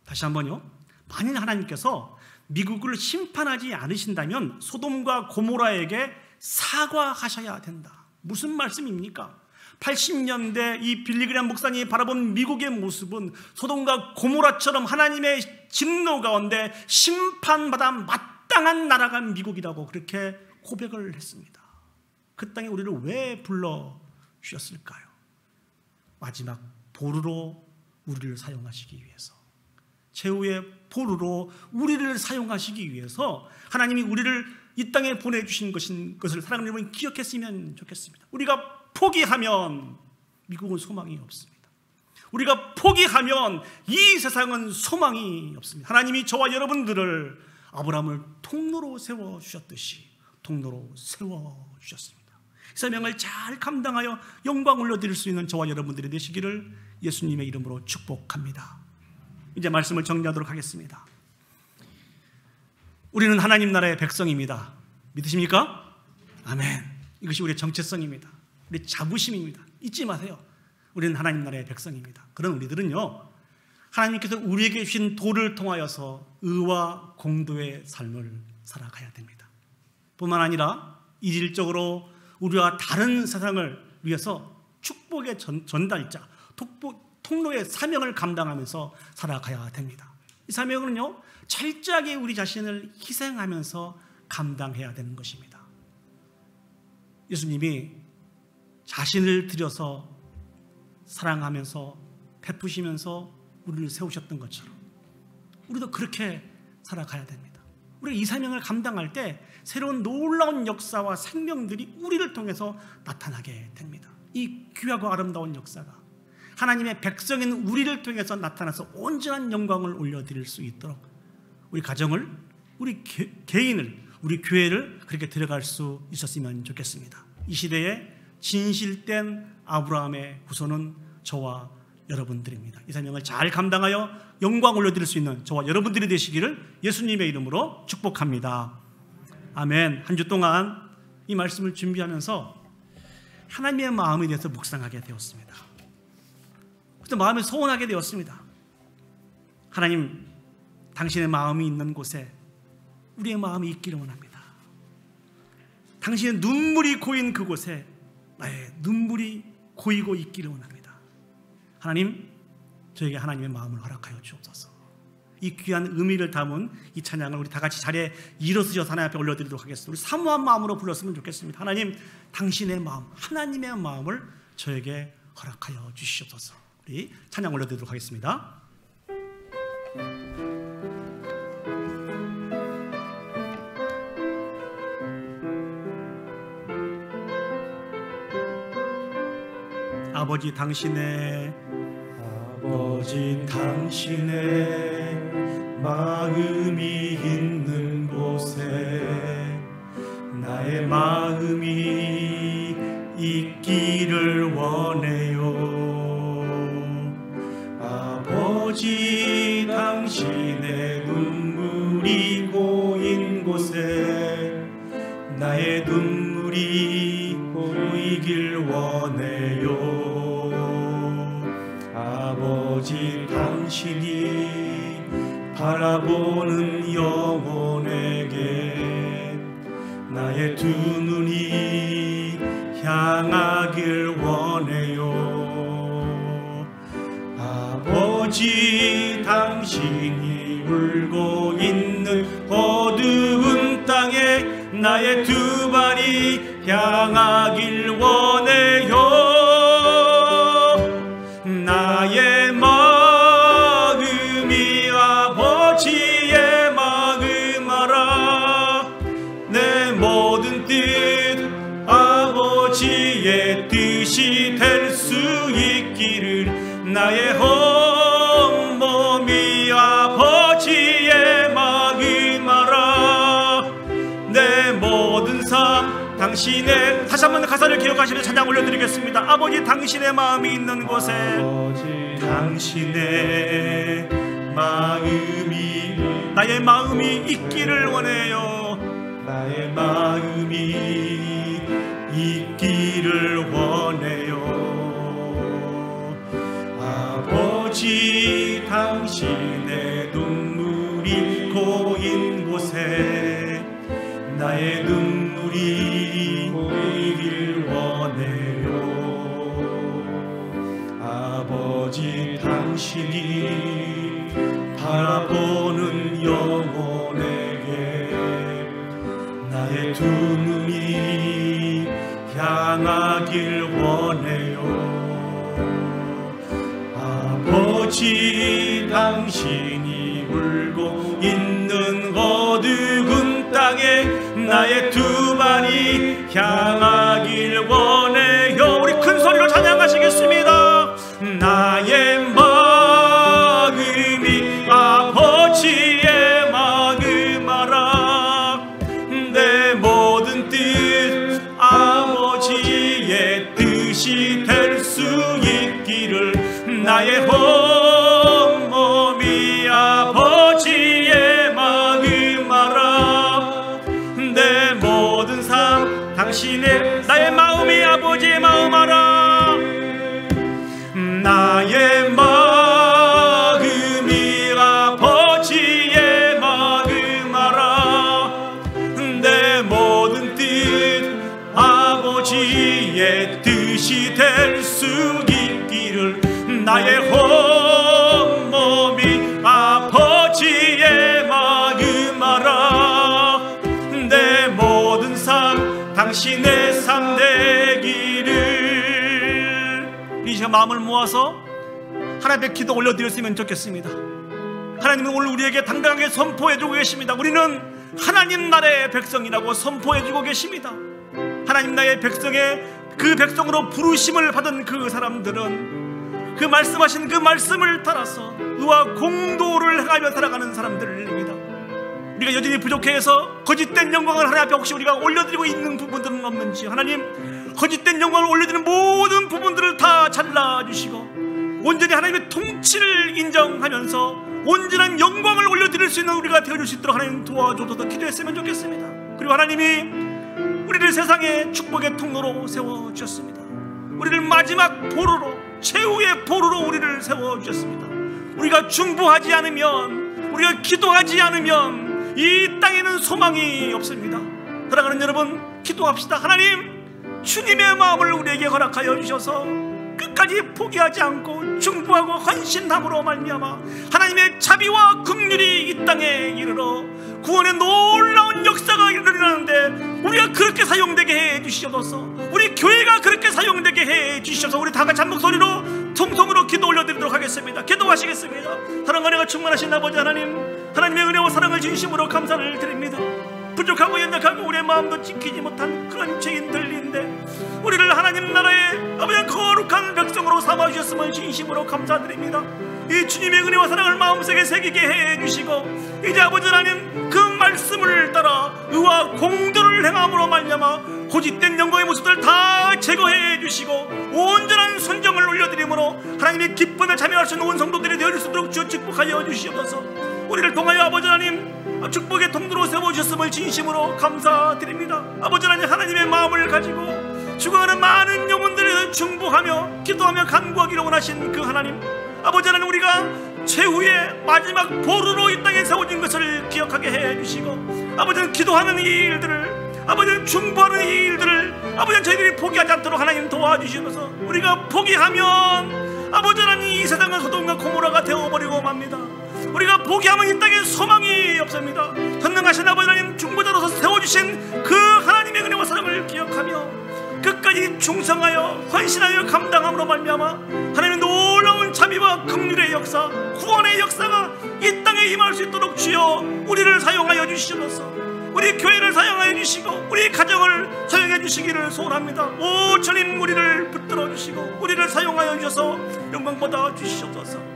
다시 한번요. 만일 하나님께서 미국을 심판하지 않으신다면 소돔과 고모라에게 사과하셔야 된다. 무슨 말씀입니까? 80년대 이 빌리 그레이엄 목사님이 바라본 미국의 모습은 소돔과 고모라처럼 하나님의 진노 가운데 심판받아 마땅한 나라가 미국이라고 그렇게 고백을 했습니다. 그 땅에 우리를 왜 불러주셨을까요? 마지막 보루로 우리를 사용하시기 위해서, 최후의 보루로 우리를 사용하시기 위해서 하나님이 우리를 이 땅에 보내주신 것을 사랑하는 여러분이 기억했으면 좋겠습니다. 우리가 포기하면 미국은 소망이 없습니다. 우리가 포기하면 이 세상은 소망이 없습니다. 하나님이 저와 여러분들을 아브라함을 통로로 세워주셨듯이 통로로 세워주셨습니다. 이 사명을 잘 감당하여 영광 올려드릴 수 있는 저와 여러분들이 되시기를 예수님의 이름으로 축복합니다. 이제 말씀을 정리하도록 하겠습니다. 우리는 하나님 나라의 백성입니다. 믿으십니까? 아멘. 이것이 우리의 정체성입니다. 우리 자부심입니다. 잊지 마세요. 우리는 하나님 나라의 백성입니다. 그런 우리들은요, 하나님께서 우리에게 주신 도를 통하여서 의와 공도의 삶을 살아가야 됩니다. 뿐만 아니라 이질적으로 우리와 다른 세상을 위해서 축복의 전달자, 통로의 사명을 감당하면서 살아가야 됩니다. 이 사명은요, 철저하게 우리 자신을 희생하면서 감당해야 되는 것입니다. 예수님이 자신을 들여서 사랑하면서 베푸시면서 우리를 세우셨던 것처럼 우리도 그렇게 살아가야 됩니다. 우리가 이 사명을 감당할 때 새로운 놀라운 역사와 생명들이 우리를 통해서 나타나게 됩니다. 이 귀하고 아름다운 역사가 하나님의 백성인 우리를 통해서 나타나서 온전한 영광을 올려드릴 수 있도록 우리 가정을, 우리 개인을, 우리 교회를 그렇게 들어갈 수 있었으면 좋겠습니다. 이 시대에 진실된 아브라함의 후손은 저와 여러분들입니다. 이 사명을 잘 감당하여 영광 올려드릴 수 있는 저와 여러분들이 되시기를 예수님의 이름으로 축복합니다. 아멘. 한 주 동안 이 말씀을 준비하면서 하나님의 마음에 대해서 묵상하게 되었습니다. 그래서 마음이 소원하게 되었습니다. 하나님, 당신의 마음이 있는 곳에 우리의 마음이 있기를 원합니다. 당신의 눈물이 고인 그곳에 나의 눈물이 고이고 있기를 원합니다. 하나님, 저에게 하나님의 마음을 허락하여 주옵소서. 이 귀한 의미를 담은 이 찬양을 우리 다 같이 자리에 일어서셔서 하나님 앞에 올려드리도록 하겠습니다. 우리 사모한 마음으로 불렀으면 좋겠습니다. 하나님, 당신의 마음, 하나님의 마음을 저에게 허락하여 주시옵소서. 우리 찬양 올려드리도록 하겠습니다. 아버지 당신의 마음이 있는 곳에 나의 마음이 있기를 원해요. 아버지 당신의 눈물이 고인 곳에 나의 눈물이 고이길 원해요. 아버지 당신이 바라보는 영혼에게 나의 두 눈이 향하길 원해요. 아버지 당신이 울고 있는 어두운 땅에 나의 두 발이 향하길 원해요. 나의 마음이 아버지의 마음 알아. 내 모든 뜻 아버지의 뜻이 될 수 있기를 나의 온몸이 아버지의 마음 알아. 내 모든 삶 당신의, 다시 한번 가사를 기억하시면서 찬양 올려드리겠습니다. 아버지 당신의 마음이 있는 곳에 당신의 마음이, 나의 마음이 있기를 원해요. 나의 마음이 있기를 원해요. 아버지 당신의 눈물이 고인 곳에 나의 눈물이 고이길 원해요. 아버지 당신이 바라보는 영혼에게 나의 두 눈이 향하길 원해요. 아버지 당신이 울고 있는 어두운 땅에 나의 두 발이 향하길 원해요. 우리 큰 소리로 찬양하시겠습니다. 나의 마음이 아버지의 마음 알아. 내 모든 뜻 아버지의 뜻이 될 수 있기를 나의 온몸이 아버지의 마음 알아. 내 모든 삶 당신의, 나의 마음이 아버지의 마음 알아. 나의 마음이 아버지의 마음 알아. 내 모든 뜻 아버지의 뜻이 될 수 있기를 나의 온몸이 아버지의 마음 알아. 내 모든 삶 당신의 삶 되기를. 이 시간 마음을 모아서 하나님의 기도 올려드렸으면 좋겠습니다. 하나님은 오늘 우리에게 당당하게 선포해주고 계십니다. 우리는 하나님 나라의 백성이라고 선포해주고 계십니다. 하나님 나라의 백성의 그 백성으로 부르심을 받은 그 사람들은 그 말씀하신 그 말씀을 따라서 의와 공도를 행하며 살아가는 사람들입니다. 우리가 여전히 부족해서 거짓된 영광을 하나님 앞에 혹시 우리가 올려드리고 있는 부분들은 없는지, 하나님 거짓된 영광을 올려드리는 모든 부분들을 다 잘라주시고 온전히 하나님의 통치를 인정하면서 온전한 영광을 올려드릴 수 있는 우리가 되어줄 수 있도록 하나님 도와줘서 기도했으면 좋겠습니다. 그리고 하나님이 우리를 세상의 축복의 통로로 세워주셨습니다. 우리를 마지막 보루로, 최후의 보루로 우리를 세워주셨습니다. 우리가 중보하지 않으면, 우리가 기도하지 않으면 이 땅에는 소망이 없습니다. 사랑하는 여러분, 기도합시다. 하나님, 주님의 마음을 우리에게 허락하여 주셔서 끝까지 포기하지 않고 중보하고 헌신함으로 말미암아 하나님의 자비와 긍휼이 이 땅에 이르러 구원의 놀라운 역사가 일어나는데 우리가 그렇게 사용되게 해 주시옵소서. 우리 교회가 그렇게 사용되게 해 주시옵소서. 우리 다 같이 한 목소리로 통성으로 기도 올려드리도록 하겠습니다. 기도하시겠습니다. 사랑과 은혜가 충만하신 아버지 하나님, 하나님의 은혜와 사랑을 진심으로 감사를 드립니다. 부족하고 연약하고 우리의 마음도 지키지 못한 그런 죄인들인데 우리를 하나님 나라의 아버지 거룩한 백성으로 삼아주셨음을 진심으로 감사드립니다. 이 주님의 은혜와 사랑을 마음속에 새기게 해주시고 이제 아버지 하나님 그 말씀을 따라 의와 공도를 행함으로 말미암아 고집된 영광의 모습들을 다 제거해 주시고 온전한 순종을 올려드림으로 하나님의 기쁨에 참여할 수 있는 온 성도들이 되어줄 수 있도록 주여 축복하여 주시옵소서. 우리를 통하여 아버지 하나님 축복의 통로로 세워주셨음을 진심으로 감사드립니다. 아버지 하나님, 하나님의 마음을 가지고 죽어가는 많은 영혼들에 대해 중보하며 기도하며 간구하기를 원하신 그 하나님, 아버지 하나님, 우리가 최후의 마지막 보루로 이 땅에 세워진 것을 기억하게 해주시고 아버지는 기도하는 이 일들을, 아버지는 중보하는 이 일들을 아버지는 저희들이 포기하지 않도록 하나님 도와주시면서 우리가 포기하면 아버지 하나님 이 세상은 소돔과 고모라가 되어버리고 맙니다. 우리가 포기하면 이 땅에 소망이 없습니다. 전능하신 아버지 하나님, 중보자로서 세워주신 그 하나님의 은혜와 사랑을 기억하며 끝까지 충성하여 헌신하여 감당함으로 말미암아 하나님의 놀라운 자비와 긍휼의 역사, 구원의 역사가 이 땅에 임할 수 있도록 주여 우리를 사용하여 주시옵소서. 우리 교회를 사용하여 주시고 우리 가정을 사용해 주시기를 소원합니다. 오 주님, 우리를 붙들어 주시고 우리를 사용하여 주셔서 영광 받아 주시옵소서.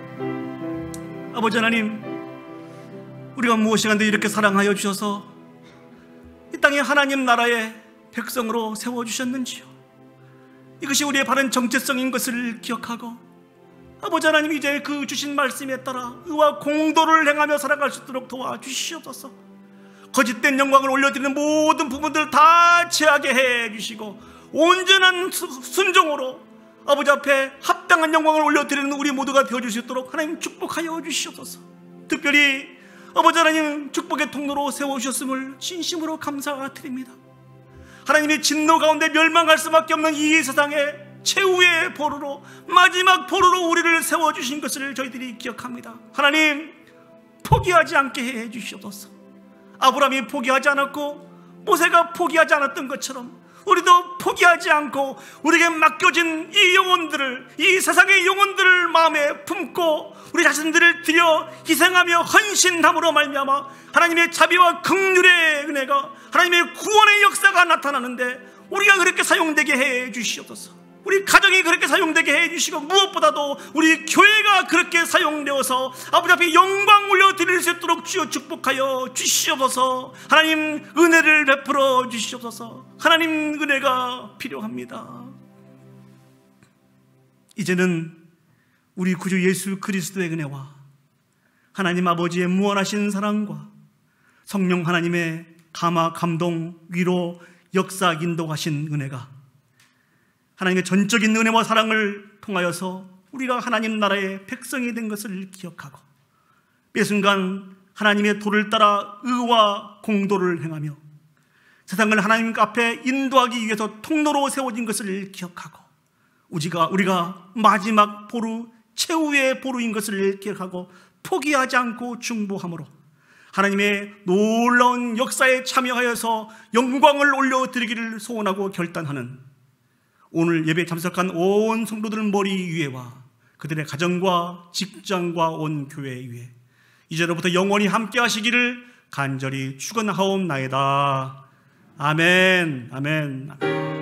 아버지 하나님, 우리가 무엇인가 이렇게 사랑하여 주셔서 이 땅에 하나님 나라의 백성으로 세워주셨는지요. 이것이 우리의 바른 정체성인 것을 기억하고 아버지 하나님, 이제 그 주신 말씀에 따라 의와 공도를 행하며 살아갈 수 있도록 도와주시옵소서. 거짓된 영광을 올려드리는 모든 부분들 다 제하게 해주시고 온전한 순종으로 아버지 앞에 합당한 영광을 올려드리는 우리 모두가 되어줄 수 있도록 하나님 축복하여 주시옵소서. 특별히 아버지 하나님, 축복의 통로로 세워주셨음을 진심으로 감사드립니다. 하나님의 진노 가운데 멸망할 수밖에 없는 이 세상에 최후의 보루로, 마지막 보루로 우리를 세워주신 것을 저희들이 기억합니다. 하나님, 포기하지 않게 해 주시옵소서. 아브라함이 포기하지 않았고 모세가 포기하지 않았던 것처럼 우리도 포기하지 않고 우리에게 맡겨진 이 영혼들을, 이 세상의 영혼들을 마음에 품고 우리 자신들을 드려 희생하며 헌신함으로 말미암아 하나님의 자비와 긍휼의 은혜가, 하나님의 구원의 역사가 나타나는데 우리가 그렇게 사용되게 해 주시옵소서. 우리 가정이 그렇게 사용되게 해 주시고 무엇보다도 우리 교회가 그렇게 사용되어서 아버지 앞에 영광 올려드릴 수 있도록 주여 축복하여 주시옵소서. 하나님, 은혜를 베풀어 주시옵소서. 하나님, 은혜가 필요합니다. 이제는 우리 구주 예수 그리스도의 은혜와 하나님 아버지의 무한하신 사랑과 성령 하나님의 감화, 감동, 위로, 역사, 인도하신 은혜가 하나님의 전적인 은혜와 사랑을 통하여서 우리가 하나님 나라의 백성이 된 것을 기억하고 매 순간 하나님의 도를 따라 의와 공도를 행하며 세상을 하나님 앞에 인도하기 위해서 통로로 세워진 것을 기억하고 우리가 마지막 보루, 최후의 보루인 것을 기억하고 포기하지 않고 중보함으로 하나님의 놀라운 역사에 참여하여서 영광을 올려드리기를 소원하고 결단하는 오늘 예배에 참석한 온 성도들 머리 위에와 그들의 가정과 직장과 온 교회 위에 이제로부터 영원히 함께 하시기를 간절히 축원하옵나이다. 아멘. 아멘.